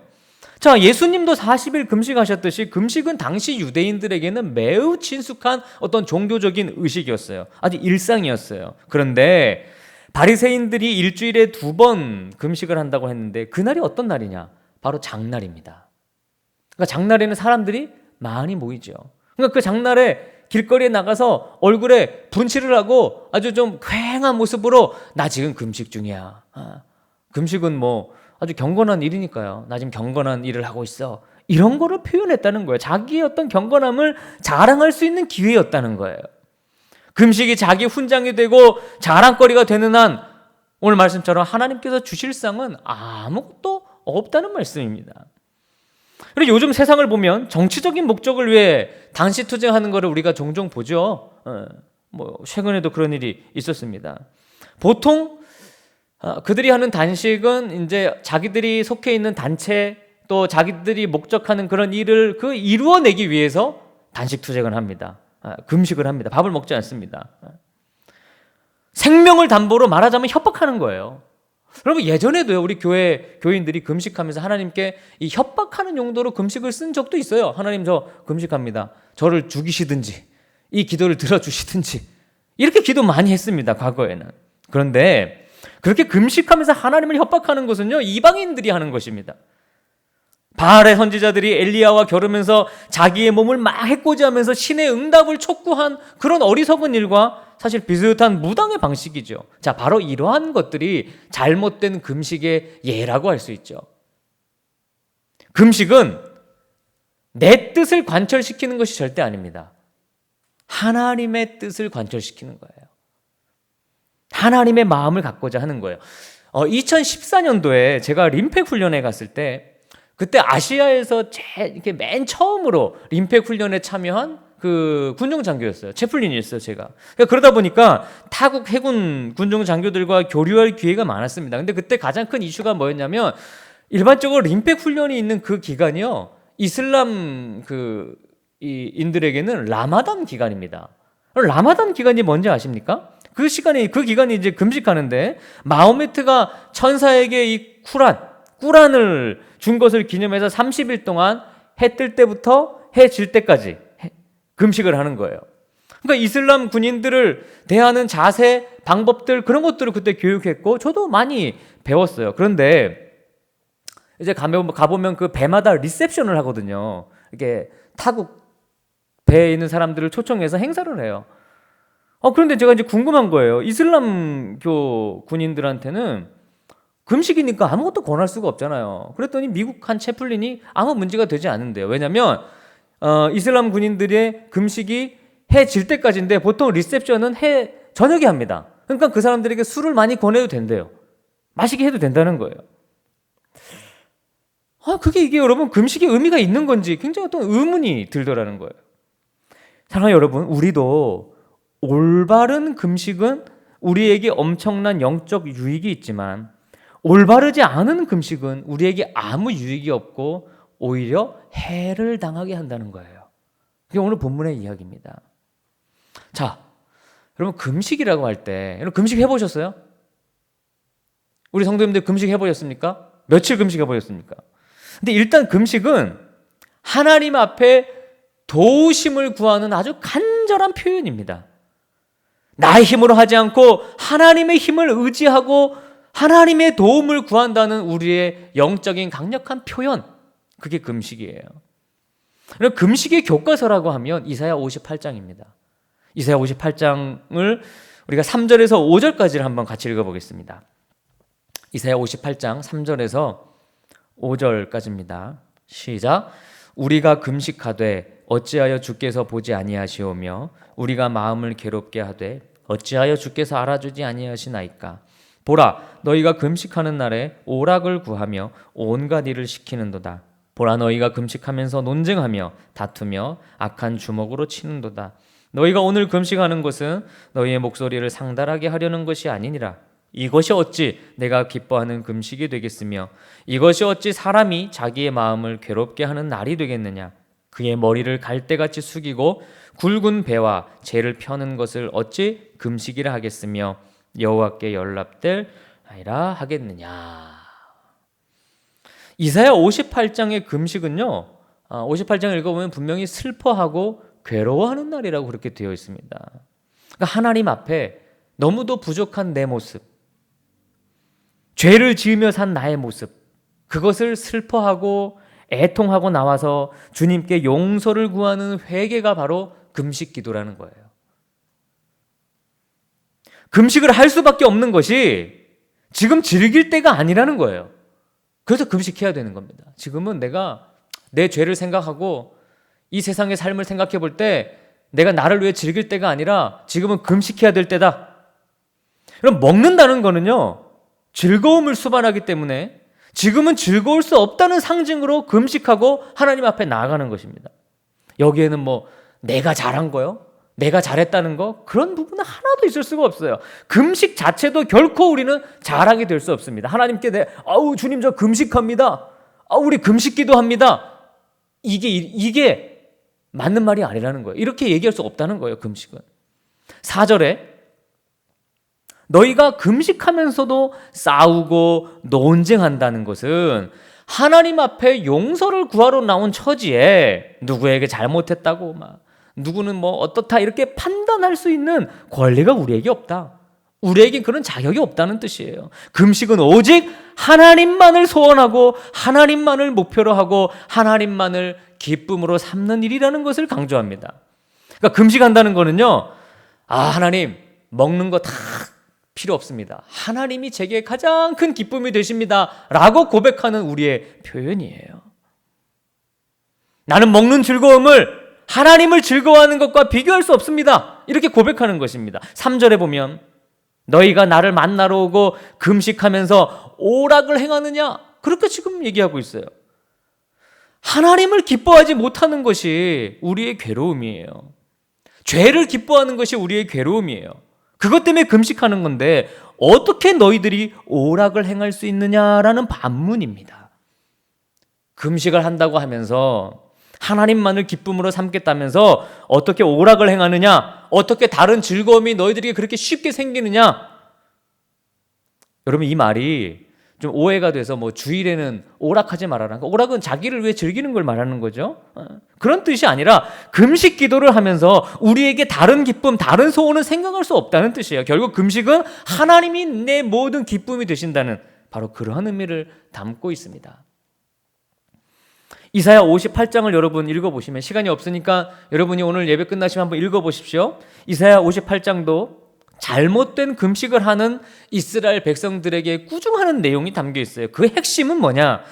자, 예수님도 40일 금식하셨듯이 금식은 당시 유대인들에게는 매우 친숙한 어떤 종교적인 의식이었어요. 아주 일상이었어요. 그런데 바리새인들이 일주일에 2번 금식을 한다고 했는데 그날이 어떤 날이냐? 바로 장날입니다. 그러니까 장날에는 사람들이 많이 모이죠. 그러니까 그 장날에 길거리에 나가서 얼굴에 분칠을 하고 아주 좀 쾌행한 모습으로 나 지금 금식 중이야. 금식은 뭐 아주 경건한 일이니까요. 나 지금 경건한 일을 하고 있어. 이런 거를 표현했다는 거예요. 자기의 어떤 경건함을 자랑할 수 있는 기회였다는 거예요. 금식이 자기 훈장이 되고 자랑거리가 되는 한 오늘 말씀처럼 하나님께서 주실 상은 아무것도 없다는 말씀입니다. 그리고 요즘 세상을 보면 정치적인 목적을 위해 단시 투쟁하는 것을 우리가 종종 보죠. 뭐 최근에도 그런 일이 있었습니다. 보통 그들이 하는 단식은 이제 자기들이 속해 있는 단체 또 자기들이 목적하는 그런 일을 이루어내기 위해서 단식 투쟁을 합니다. 금식을 합니다. 밥을 먹지 않습니다. 생명을 담보로 말하자면 협박하는 거예요. 여러분, 예전에도요, 우리 교인들이 금식하면서 하나님께 이 협박하는 용도로 금식을 쓴 적도 있어요. 하나님, 저 금식합니다. 저를 죽이시든지 이 기도를 들어주시든지 이렇게 기도 많이 했습니다. 과거에는. 그런데 그렇게 금식하면서 하나님을 협박하는 것은요, 이방인들이 하는 것입니다. 바알의 선지자들이 엘리야와 겨루면서 자기의 몸을 막 해코지하면서 신의 응답을 촉구한 그런 어리석은 일과 사실 비슷한 무당의 방식이죠. 자, 바로 이러한 것들이 잘못된 금식의 예라고 할 수 있죠. 금식은 내 뜻을 관철시키는 것이 절대 아닙니다. 하나님의 뜻을 관철시키는 거예요. 하나님의 마음을 갖고자 하는 거예요. 2014년도에 제가 림팩 훈련에 갔을 때 그때 아시아에서 이렇게 맨 처음으로 림팩 훈련에 참여한 그 군종 장교였어요. 채플린이었어요, 제가. 그러다 보니까 타국 해군 군종 장교들과 교류할 기회가 많았습니다. 근데 그때 가장 큰 이슈가 뭐였냐면 일반적으로 림팩 훈련이 있는 그 기간이요, 이슬람 인들에게는 라마단 기간입니다. 라마단 기간이 뭔지 아십니까? 그 기간이 이제 금식하는데 마호메트가 천사에게 이 꾸란을 준 것을 기념해서 30일 동안 해 뜰 때부터 해 질 때까지 금식을 하는 거예요. 그러니까 이슬람 군인들을 대하는 자세, 방법들, 그런 것들을 그때 교육했고 저도 많이 배웠어요. 그런데 이제 가보면 그 배마다 리셉션을 하거든요. 이렇게 타국 배에 있는 사람들을 초청해서 행사를 해요. 그런데 제가 이제 궁금한 거예요. 이슬람교 군인들한테는 금식이니까 아무것도 권할 수가 없잖아요. 그랬더니 미국 한 채플린이 아무 문제가 되지 않는데요. 왜냐하면 이슬람 군인들의 금식이 해 질 때까지인데 보통 리셉션은 저녁에 합니다. 그러니까 그 사람들에게 술을 많이 권해도 된대요. 마시게 해도 된다는 거예요. 이게 여러분 금식의 의미가 있는 건지 굉장히 어떤 의문이 들더라는 거예요. 사랑하는 여러분, 우리도 올바른 금식은 우리에게 엄청난 영적 유익이 있지만 올바르지 않은 금식은 우리에게 아무 유익이 없고 오히려 해를 당하게 한다는 거예요. 그게 오늘 본문의 이야기입니다. 자, 여러분 금식이라고 할 때 여러분 금식 해보셨어요? 우리 성도님들 금식 해보셨습니까? 며칠 금식 해보셨습니까? 근데 일단 금식은 하나님 앞에 도우심을 구하는 아주 간절한 표현입니다. 나의 힘으로 하지 않고 하나님의 힘을 의지하고 하나님의 도움을 구한다는 우리의 영적인 강력한 표현, 그게 금식이에요. 금식의 교과서라고 하면 이사야 58장입니다. 이사야 58장을 우리가 3절에서 5절까지를 한번 같이 읽어보겠습니다. 이사야 58장 3절에서 5절까지입니다. 시작. 우리가 금식하되 어찌하여 주께서 보지 아니하시오며 우리가 마음을 괴롭게 하되 어찌하여 주께서 알아주지 아니하시나이까. 보라, 너희가 금식하는 날에 오락을 구하며 온갖 일을 시키는도다. 보라, 너희가 금식하면서 논쟁하며 다투며 악한 주먹으로 치는도다. 너희가 오늘 금식하는 것은 너희의 목소리를 상달하게 하려는 것이 아니니라. 이것이 어찌 내가 기뻐하는 금식이 되겠으며 이것이 어찌 사람이 자기의 마음을 괴롭게 하는 날이 되겠느냐. 그의 머리를 갈대같이 숙이고 굵은 배와 재를 펴는 것을 어찌 금식이라 하겠으며 여호와께 연락될 아니라 하겠느냐. 이사야 58장의 금식은요, 58장을 읽어보면 분명히 슬퍼하고 괴로워하는 날이라고 그렇게 되어 있습니다. 그러니까 하나님 앞에 너무도 부족한 내 모습, 죄를 지으며 산 나의 모습, 그것을 슬퍼하고 애통하고 나와서 주님께 용서를 구하는 회개가 바로 금식 기도라는 거예요. 금식을 할 수밖에 없는 것이 지금 즐길 때가 아니라는 거예요. 그래서 금식해야 되는 겁니다. 지금은 내가 내 죄를 생각하고 이 세상의 삶을 생각해 볼 때 내가 나를 위해 즐길 때가 아니라 지금은 금식해야 될 때다. 그럼 먹는다는 거는요, 즐거움을 수반하기 때문에 지금은 즐거울 수 없다는 상징으로 금식하고 하나님 앞에 나아가는 것입니다. 여기에는 뭐 내가 잘한 거요? 내가 잘했다는 거? 그런 부분은 하나도 있을 수가 없어요. 금식 자체도 결코 우리는 자랑이 될 수 없습니다. 하나님께 주님 저 금식합니다. 우리 금식 기도합니다. 이게 맞는 말이 아니라는 거예요. 이렇게 얘기할 수 없다는 거예요, 금식은. 4절에 너희가 금식하면서도 싸우고 논쟁한다는 것은 하나님 앞에 용서를 구하러 나온 처지에 누구에게 잘못했다고 누구는 뭐 어떻다 이렇게 판단할 수 있는 권리가 우리에게 없다. 우리에게 그런 자격이 없다는 뜻이에요. 금식은 오직 하나님만을 소원하고 하나님만을 목표로 하고 하나님만을 기쁨으로 삼는 일이라는 것을 강조합니다. 그러니까 금식한다는 거는요, 하나님 먹는 거 다 필요 없습니다. 하나님이 제게 가장 큰 기쁨이 되십니다 라고 고백하는 우리의 표현이에요. 나는 먹는 즐거움을 하나님을 즐거워하는 것과 비교할 수 없습니다. 이렇게 고백하는 것입니다. 3절에 보면 너희가 나를 만나러 오고 금식하면서 오락을 행하느냐? 그렇게 지금 얘기하고 있어요. 하나님을 기뻐하지 못하는 것이 우리의 괴로움이에요. 죄를 기뻐하는 것이 우리의 괴로움이에요. 그것 때문에 금식하는 건데 어떻게 너희들이 오락을 행할 수 있느냐라는 반문입니다. 금식을 한다고 하면서 하나님만을 기쁨으로 삼겠다면서 어떻게 오락을 행하느냐? 어떻게 다른 즐거움이 너희들에게 그렇게 쉽게 생기느냐? 여러분, 이 말이 좀 오해가 돼서 뭐 주일에는 오락하지 말아라. 오락은 자기를 위해 즐기는 걸 말하는 거죠. 그런 뜻이 아니라 금식 기도를 하면서 우리에게 다른 기쁨, 다른 소원을 생각할 수 없다는 뜻이에요. 결국 금식은 하나님이 내 모든 기쁨이 되신다는 바로 그러한 의미를 담고 있습니다. 이사야 58장을 여러분 읽어보시면, 시간이 없으니까 여러분이 오늘 예배 끝나시면 한번 읽어보십시오. 이사야 58장도 잘못된 금식을 하는 이스라엘 백성들에게 꾸중하는 내용이 담겨 있어요. 그 핵심은 뭐냐?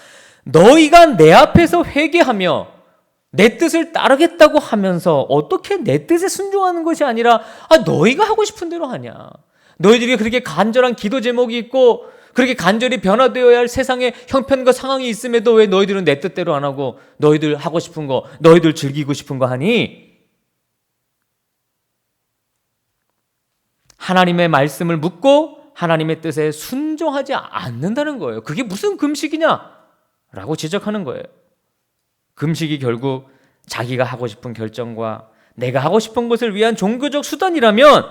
너희가 내 앞에서 회개하며 내 뜻을 따르겠다고 하면서 어떻게 내 뜻에 순종하는 것이 아니라 너희가 하고 싶은 대로 하냐? 너희들이 그렇게 간절한 기도 제목이 있고 그렇게 간절히 변화되어야 할 세상의 형편과 상황이 있음에도 왜 너희들은 내 뜻대로 안 하고 너희들 하고 싶은 거, 너희들 즐기고 싶은 거 하니? 하나님의 말씀을 묻고 하나님의 뜻에 순종하지 않는다는 거예요. 그게 무슨 금식이냐? 라고 지적하는 거예요. 금식이 결국 자기가 하고 싶은 결정과 내가 하고 싶은 것을 위한 종교적 수단이라면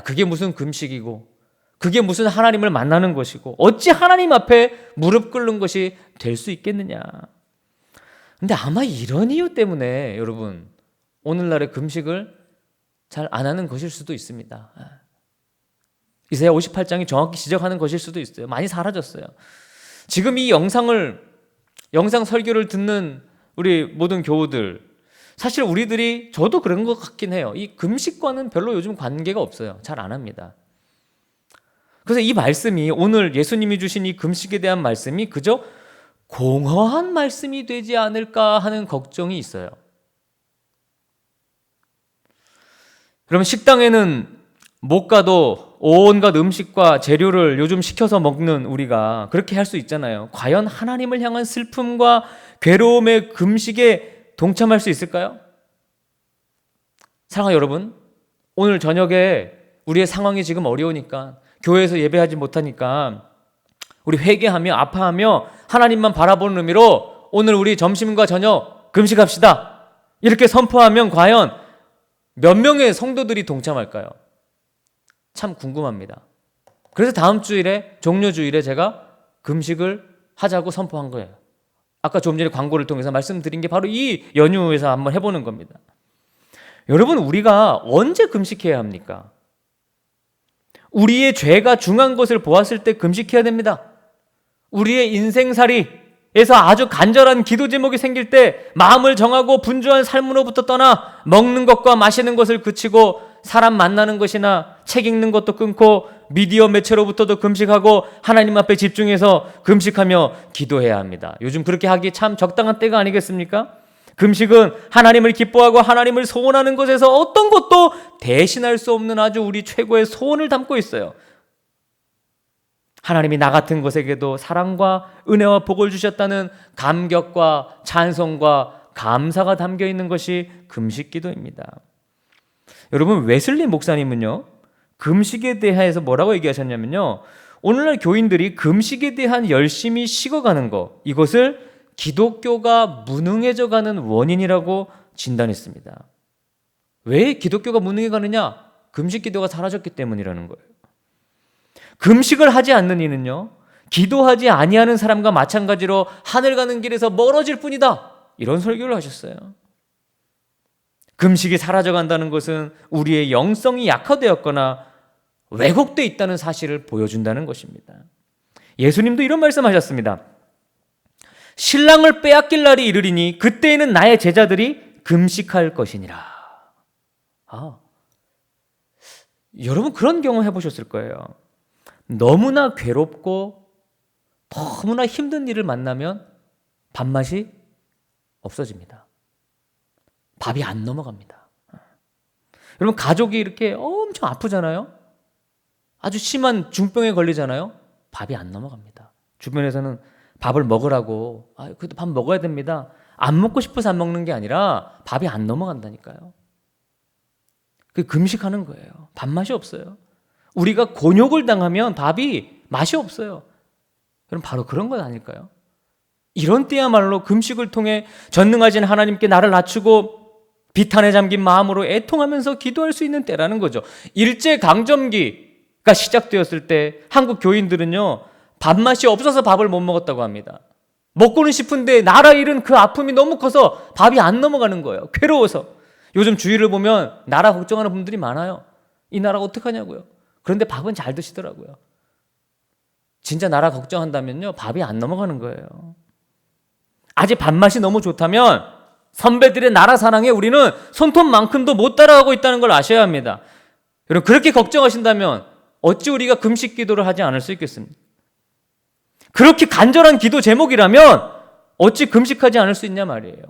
그게 무슨 금식이고 그게 무슨 하나님을 만나는 것이고 어찌 하나님 앞에 무릎 꿇는 것이 될 수 있겠느냐. 근데 아마 이런 이유 때문에 여러분 오늘날의 금식을 잘 안 하는 것일 수도 있습니다. 이사야 58장이 정확히 지적하는 것일 수도 있어요. 많이 사라졌어요. 지금 이 영상 설교를 듣는 우리 모든 교우들, 사실 우리들이, 저도 그런 것 같긴 해요. 이 금식과는 별로 요즘 관계가 없어요. 잘 안 합니다. 그래서 이 말씀이, 오늘 예수님이 주신 이 금식에 대한 말씀이 그저 공허한 말씀이 되지 않을까 하는 걱정이 있어요. 그러면 식당에는 못 가도 온갖 음식과 재료를 요즘 시켜서 먹는 우리가 그렇게 할 수 있잖아요. 과연 하나님을 향한 슬픔과 괴로움의 금식에 동참할 수 있을까요? 사랑하는 여러분, 오늘 저녁에 우리의 상황이 지금 어려우니까, 교회에서 예배하지 못하니까 우리 회개하며 아파하며 하나님만 바라보는 의미로 오늘 우리 점심과 저녁 금식합시다, 이렇게 선포하면 과연 몇 명의 성도들이 동참할까요? 참 궁금합니다. 그래서 다음 주일에, 종료주일에 제가 금식을 하자고 선포한 거예요. 아까 좀 전에 광고를 통해서 말씀드린 게 바로 이 연휴에서 한번 해보는 겁니다. 여러분, 우리가 언제 금식해야 합니까? 우리의 죄가 중한 것을 보았을 때 금식해야 됩니다. 우리의 인생살이에서 아주 간절한 기도 제목이 생길 때 마음을 정하고 분주한 삶으로부터 떠나 먹는 것과 마시는 것을 그치고 사람 만나는 것이나 책 읽는 것도 끊고 미디어 매체로부터도 금식하고 하나님 앞에 집중해서 금식하며 기도해야 합니다. 요즘 그렇게 하기 참 적당한 때가 아니겠습니까? 금식은 하나님을 기뻐하고 하나님을 소원하는 것에서 어떤 것도 대신할 수 없는 아주 우리 최고의 소원을 담고 있어요. 하나님이 나 같은 것에게도 사랑과 은혜와 복을 주셨다는 감격과 찬송과 감사가 담겨 있는 것이 금식 기도입니다. 여러분, 웨슬리 목사님은요, 금식에 대해서 뭐라고 얘기하셨냐면요, 오늘날 교인들이 금식에 대한 열심히 식어가는 것, 이것을 기독교가 무능해져 가는 원인이라고 진단했습니다. 왜 기독교가 무능해가느냐? 금식 기도가 사라졌기 때문이라는 거예요. 금식을 하지 않는 이는요, 기도하지 아니하는 사람과 마찬가지로 하늘 가는 길에서 멀어질 뿐이다, 이런 설교를 하셨어요. 금식이 사라져간다는 것은 우리의 영성이 약화되었거나 왜곡되어 있다는 사실을 보여준다는 것입니다. 예수님도 이런 말씀하셨습니다. 신랑을 빼앗길 날이 이르리니 그때에는 나의 제자들이 금식할 것이니라. 여러분 그런 경험 해보셨을 거예요. 너무나 괴롭고 너무나 힘든 일을 만나면 밥맛이 없어집니다. 밥이 안 넘어갑니다. 여러분 가족이 이렇게 엄청 아프잖아요. 아주 심한 중병에 걸리잖아요. 밥이 안 넘어갑니다. 주변에서는 밥을 먹으라고, 그래도 밥 먹어야 됩니다. 안 먹고 싶어서 안 먹는 게 아니라 밥이 안 넘어간다니까요. 그 금식하는 거예요. 밥맛이 없어요. 우리가 곤욕을 당하면 밥이 맛이 없어요. 그럼 바로 그런 것 아닐까요? 이런 때야말로 금식을 통해 전능하신 하나님께 나를 낮추고 비탄에 잠긴 마음으로 애통하면서 기도할 수 있는 때라는 거죠. 일제강점기가 시작되었을 때 한국 교인들은요, 밥맛이 없어서 밥을 못 먹었다고 합니다. 먹고는 싶은데 나라 잃은 그 아픔이 너무 커서 밥이 안 넘어가는 거예요. 괴로워서. 요즘 주위를 보면 나라 걱정하는 분들이 많아요. 이 나라 어떡하냐고요. 그런데 밥은 잘 드시더라고요. 진짜 나라 걱정한다면요, 밥이 안 넘어가는 거예요. 아직 밥맛이 너무 좋다면 선배들의 나라 사랑에 우리는 손톱만큼도 못 따라가고 있다는 걸 아셔야 합니다. 여러분 그렇게 걱정하신다면 어찌 우리가 금식 기도를 하지 않을 수 있겠습니까? 그렇게 간절한 기도 제목이라면 어찌 금식하지 않을 수 있냐 말이에요.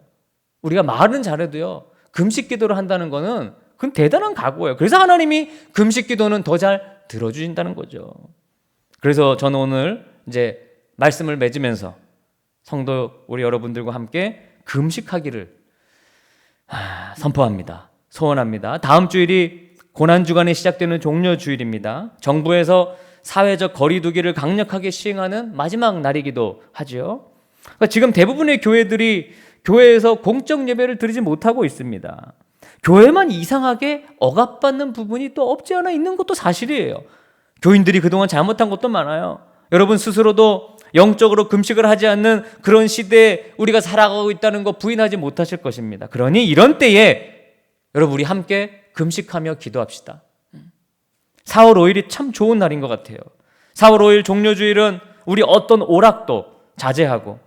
우리가 말은 잘해도요, 금식 기도를 한다는 거는 그건 대단한 각오예요. 그래서 하나님이 금식 기도는 더 잘 들어주신다는 거죠. 그래서 저는 오늘 이제 말씀을 맺으면서 성도 우리 여러분들과 함께 금식하기를 선포합니다. 소원합니다. 다음 주일이 고난주간에 시작되는 종려주일입니다. 정부에서 사회적 거리두기를 강력하게 시행하는 마지막 날이기도 하죠. 그러니까 지금 대부분의 교회들이 교회에서 공적 예배를 드리지 못하고 있습니다. 교회만 이상하게 억압받는 부분이 또 없지 않아 있는 것도 사실이에요. 교인들이 그동안 잘못한 것도 많아요. 여러분 스스로도 영적으로 금식을 하지 않는 그런 시대에 우리가 살아가고 있다는 거 부인하지 못하실 것입니다. 그러니 이런 때에 여러분 우리 함께 금식하며 기도합시다. 4월 5일이 참 좋은 날인 것 같아요. 4월 5일 종려주일은 우리 어떤 오락도 자제하고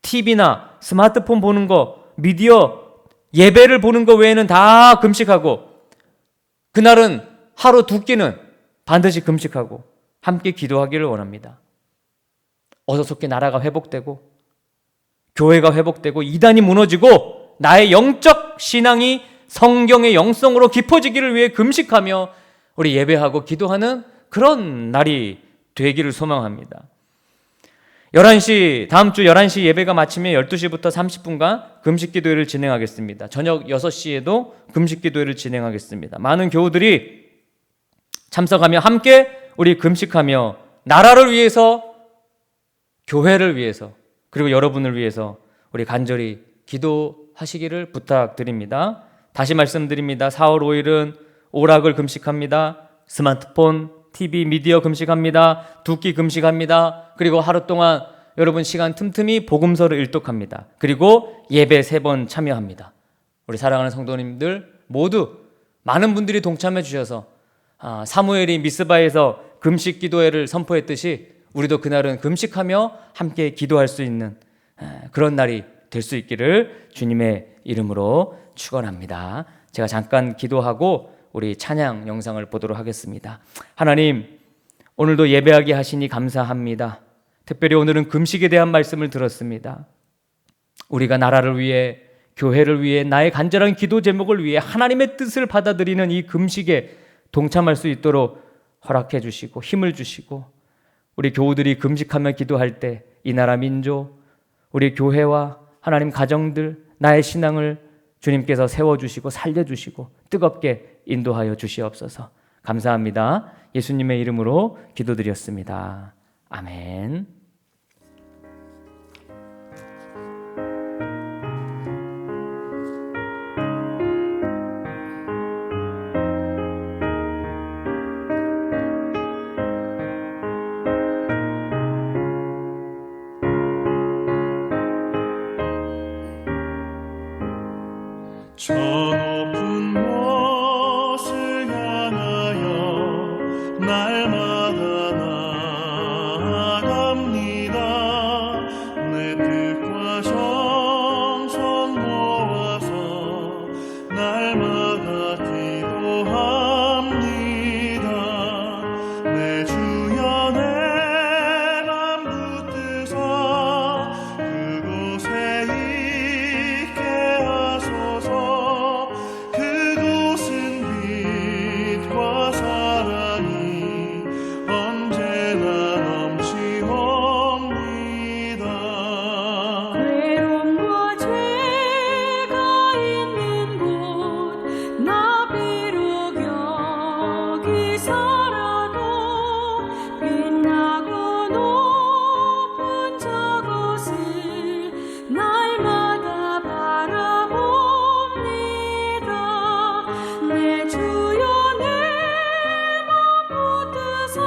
TV나 스마트폰 보는 거, 미디어, 예배를 보는 거 외에는 다 금식하고 그날은 하루 두 끼는 반드시 금식하고 함께 기도하기를 원합니다. 어서 속히 나라가 회복되고 교회가 회복되고 이단이 무너지고 나의 영적 신앙이 성경의 영성으로 깊어지기를 위해 금식하며 우리 예배하고 기도하는 그런 날이 되기를 소망합니다. 11시, 다음 주 11시 예배가 마치면 12시부터 30분간 금식 기도회를 진행하겠습니다. 저녁 6시에도 금식 기도회를 진행하겠습니다. 많은 교우들이 참석하며 함께 우리 금식하며 나라를 위해서, 교회를 위해서, 그리고 여러분을 위해서 우리 간절히 기도하시기를 부탁드립니다. 다시 말씀드립니다. 4월 5일은 오락을 금식합니다. 스마트폰, TV, 미디어 금식합니다. 두 끼 금식합니다. 그리고 하루 동안 여러분 시간 틈틈이 복음서를 일독합니다. 그리고 예배 3번 참여합니다. 우리 사랑하는 성도님들 모두 많은 분들이 동참해 주셔서 사무엘이 미스바에서 금식 기도회를 선포했듯이 우리도 그날은 금식하며 함께 기도할 수 있는 그런 날이 될 수 있기를 주님의 이름으로 축원합니다. 제가 잠깐 기도하고 우리 찬양 영상을 보도록 하겠습니다. 하나님, 오늘도 예배하게 하시니 감사합니다. 특별히 오늘은 금식에 대한 말씀을 들었습니다. 우리가 나라를 위해, 교회를 위해, 나의 간절한 기도 제목을 위해 하나님의 뜻을 받아들이는 이 금식에 동참할 수 있도록 허락해 주시고 힘을 주시고 우리 교우들이 금식하며 기도할 때 이 나라 민족, 우리 교회와 하나님 가정들, 나의 신앙을 주님께서 세워주시고 살려주시고 뜨겁게 인도하여 주시옵소서. 감사합니다. 예수님의 이름으로 기도드렸습니다. 아멘. 저 높은 나아갑니다. 내 뜻과 정성 모아서 날마다 기도합니다. 내 주여 내 맘 붙드사 그곳에 있게 하소서. 그곳은 빛과 사랑이 언제나 넘치옵니다. 외로움과 죄가 있는 곳 나 비록 여기 살아도 빛나고 높은 저곳을 날마다 바라봅니다. 내 주여 내 맘 붙드사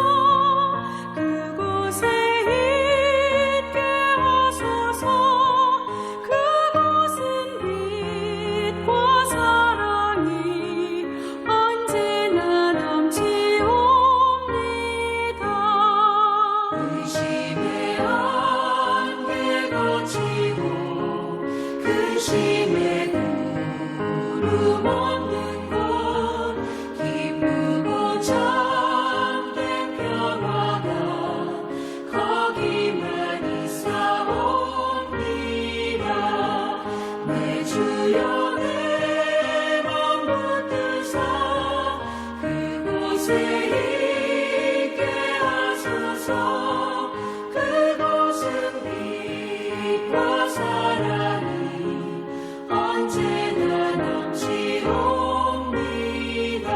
그곳에 있게 하소서. 그곳은 빛과 사랑이 언제나 넘치옵니다. 의심의 안개 거치고 근심의 구름 없는 곳 기쁘고 참된 평화가 거기만 있사옵니다. 내 주여 내 맘 붙드사 그곳에 있게 하소서. 그곳은 빛과 사랑이 언제나 넘치옵니다.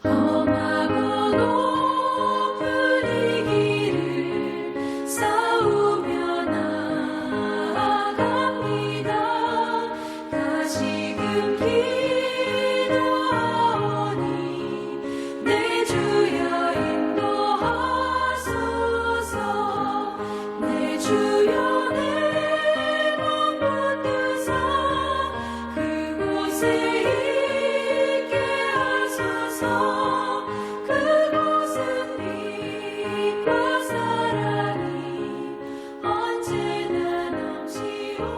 험하고 높은 이 길을 싸우며 나아갑니다. 다시금 기도하오니 내 주여 인도하소서. 내 주여 내 맘 붙드사 그곳에 있게 하소서. 그곳은 빛과 사랑이 언제나 넘치옵니다.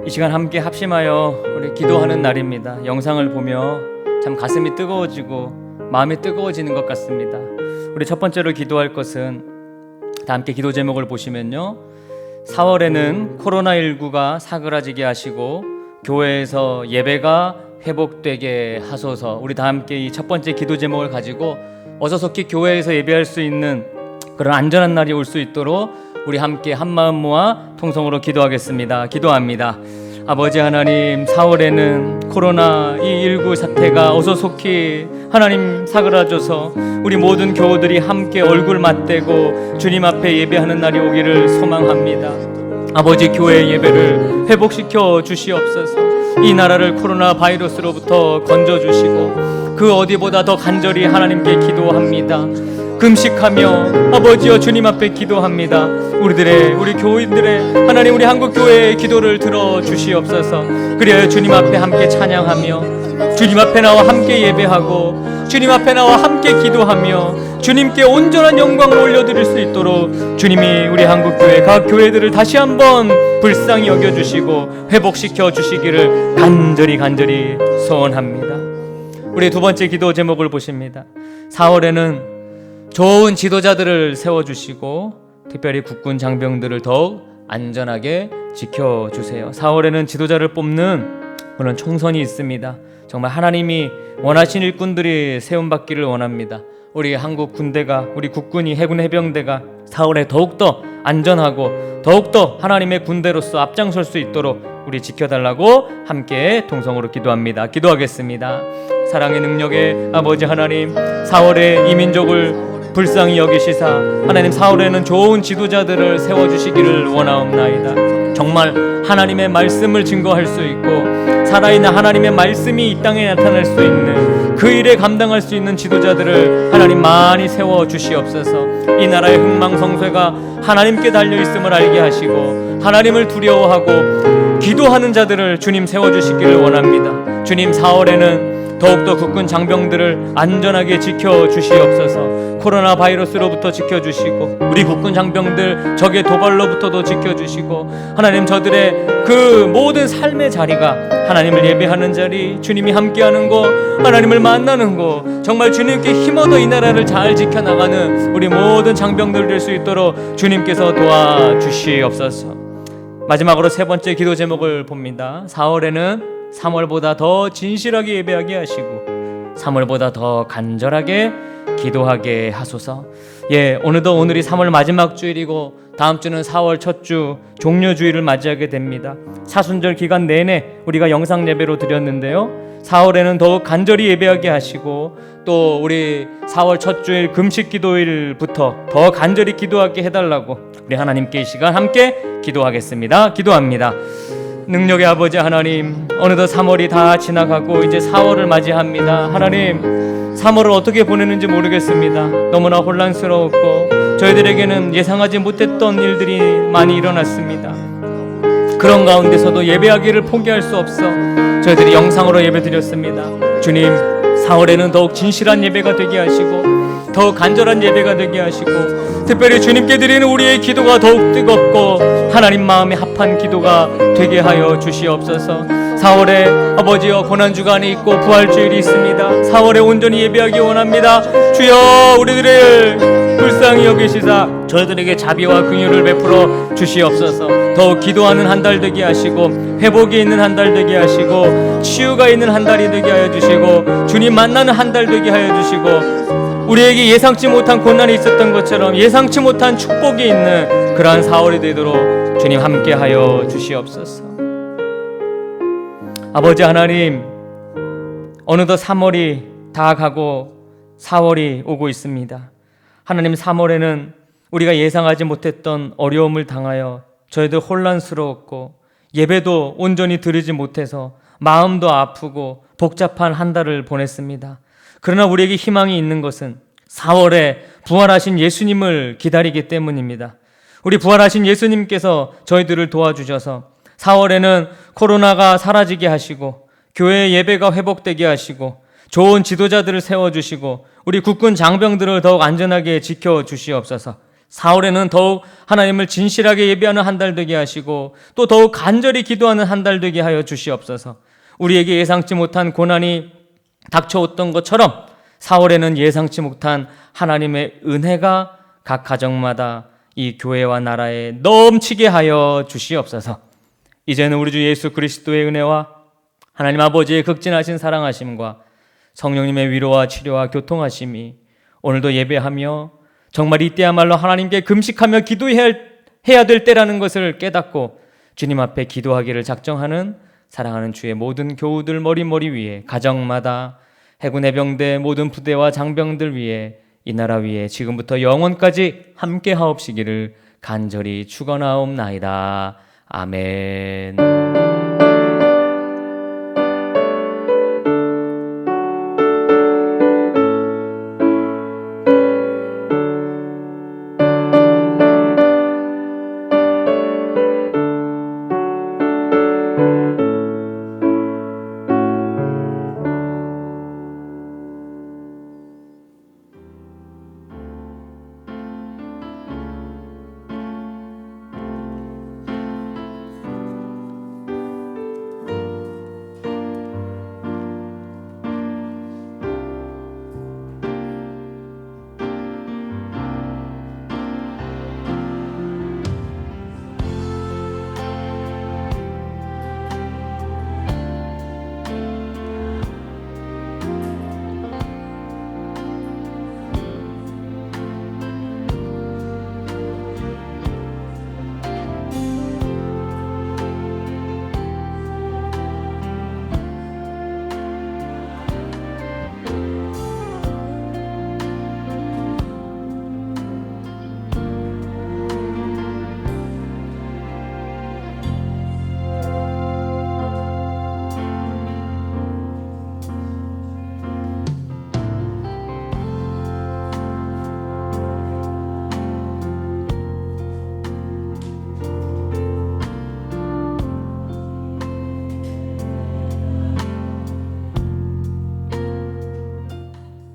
이 시간 함께 합심하여 우리 기도하는 날입니다. 영상을 보며 참 가슴이 뜨거워지고 마음이 뜨거워지는 것 같습니다. 우리 첫 번째로 기도할 것은 다 함께 기도 제목을 보시면요, 4월에는 코로나19가 사그라지게 하시고 교회에서 예배가 회복되게 하소서. 우리 다 함께 이 첫 번째 기도 제목을 가지고 어서속히 교회에서 예배할 수 있는 그런 안전한 날이 올 수 있도록 우리 함께 한 마음 모아 통성으로 기도하겠습니다. 기도합니다. 아버지 하나님, 4월에는 코로나19 사태가 어서속히 하나님 사그라져서 우리 모든 교우들이 함께 얼굴 맞대고 주님 앞에 예배하는 날이 오기를 소망합니다. 아버지, 교회 예배를 회복시켜 주시옵소서. 이 나라를 코로나 바이러스로부터 건져주시고 그 어디보다 더 간절히 하나님께 기도합니다. 금식하며 아버지여 주님 앞에 기도합니다. 우리 교인들의 하나님, 우리 한국교회의 기도를 들어주시옵소서. 그리하여 주님 앞에 함께 찬양하며 주님 앞에 나와 함께 예배하고 주님 앞에 나와 함께 기도하며 주님께 온전한 영광을 올려드릴 수 있도록 주님이 우리 한국교회 각 교회들을 다시 한번 불쌍히 여겨주시고 회복시켜 주시기를 간절히 소원합니다. 우리 두 번째 기도 제목을 보십니다. 4월에는 좋은 지도자들을 세워주시고 특별히 국군 장병들을 더욱 안전하게 지켜주세요. 4월에는 지도자를 뽑는 그런 총선이 있습니다. 정말 하나님이 원하신 일꾼들이 세움받기를 원합니다. 우리 한국 군대가, 우리 국군이, 해군 해병대가 4월에 더욱더 안전하고 더욱더 하나님의 군대로서 앞장설 수 있도록 우리 지켜달라고 함께 통성으로 기도합니다. 기도하겠습니다. 사랑의 능력의 아버지 하나님, 4월에 이 민족을 불쌍히 여기시사 하나님, 4월에는 좋은 지도자들을 세워주시기를 원하옵나이다. 정말 하나님의 말씀을 증거할 수 있고 살아있는 하나님의 말씀이 이 땅에 나타날 수 있는 그 일에 감당할 수 있는 지도자들을 하나님 많이 세워 주시옵소서. 이 나라의 흥망성쇠가 하나님께 달려 있음을 알게 하시고 하나님을 두려워하고 기도하는 자들을 주님 세워 주시기를 원합니다. 주님, 4월에는 더욱더 국군 장병들을 안전하게 지켜 주시옵소서. 코로나 바이러스로부터 지켜 주시고 우리 국군 장병들 적의 도발로부터도 지켜 주시고 하나님, 저들의 그 모든 삶의 자리가 하나님을 예배하는 자리, 주님이 함께하는 곳, 하나님을 만나는 곳, 정말 주님께 힘얻어 이 나라를 잘 지켜나가는 우리 모든 장병들 될 수 있도록 주님께서 도와주시옵소서. 마지막으로 세 번째 기도 제목을 봅니다. 4월에는 3월보다 더 진실하게 예배하게 하시고 3월보다 더 간절하게 기도하게 하소서. 어느덧 오늘이 3월 마지막 주일이고 다음 주는 4월 첫 주 종료주일을 맞이하게 됩니다. 사순절 기간 내내 우리가 영상 예배로 드렸는데요, 4월에는 더욱 간절히 예배하게 하시고 또 우리 4월 첫 주일 금식 기도일부터 더 간절히 기도하게 해달라고 우리 하나님께 이 시간 함께 기도하겠습니다. 기도합니다. 능력의 아버지 하나님, 어느덧 3월이 다 지나가고 이제 4월을 맞이합니다. 하나님, 3월을 어떻게 보내는지 모르겠습니다. 너무나 혼란스러웠고 저희들에게는 예상하지 못했던 일들이 많이 일어났습니다. 그런 가운데서도 예배하기를 포기할 수 없어 저희들이 영상으로 예배드렸습니다. 주님, 4월에는 더욱 진실한 예배가 되게 하시고 더욱 간절한 예배가 되게 하시고 특별히 주님께 드리는 우리의 기도가 더욱 뜨겁고 하나님 마음에 합한 기도가 되게 하여 주시옵소서. 4월에 아버지여 고난주간이 있고 부활주일이 있습니다. 4월에 온전히 예배하기 원합니다. 주여, 우리들을 불쌍히 여기시사 저희들에게 자비와 긍휼을 베풀어 주시옵소서. 더욱 기도하는 한 달 되게 하시고 회복이 있는 한 달 되게 하시고 치유가 있는 한 달이 되게 하여 주시고 주님 만나는 한 달 되게 하여 주시고 우리에게 예상치 못한 고난이 있었던 것처럼 예상치 못한 축복이 있는 그러한 4월이 되도록 주님 함께하여 주시옵소서. 아버지 하나님, 어느덧 3월이 다 가고 4월이 오고 있습니다. 하나님, 3월에는 우리가 예상하지 못했던 어려움을 당하여 저희들 혼란스러웠고 예배도 온전히 드리지 못해서 마음도 아프고 복잡한 한 달을 보냈습니다. 그러나 우리에게 희망이 있는 것은 4월에 부활하신 예수님을 기다리기 때문입니다. 우리 부활하신 예수님께서 저희들을 도와주셔서 4월에는 코로나가 사라지게 하시고 교회 예배가 회복되게 하시고 좋은 지도자들을 세워주시고 우리 국군 장병들을 더욱 안전하게 지켜주시옵소서. 4월에는 더욱 하나님을 진실하게 예배하는 한 달 되게 하시고 또 더욱 간절히 기도하는 한 달 되게 하여 주시옵소서. 우리에게 예상치 못한 고난이 닥쳐왔던 것처럼 4월에는 예상치 못한 하나님의 은혜가 각 가정마다 이 교회와 나라에 넘치게 하여 주시옵소서. 이제는 우리 주 예수 그리스도의 은혜와 하나님 아버지의 극진하신 사랑하심과 성령님의 위로와 치료와 교통하심이 오늘도 예배하며 정말 이때야말로 하나님께 금식하며 기도해야 될 때라는 것을 깨닫고 주님 앞에 기도하기를 작정하는 사랑하는 주의 모든 교우들 머리 위에 가정마다 해군 해병대 모든 부대와 장병들 위에 이 나라 위에 지금부터 영원까지 함께 하옵시기를 간절히 축원하옵나이다. 아멘.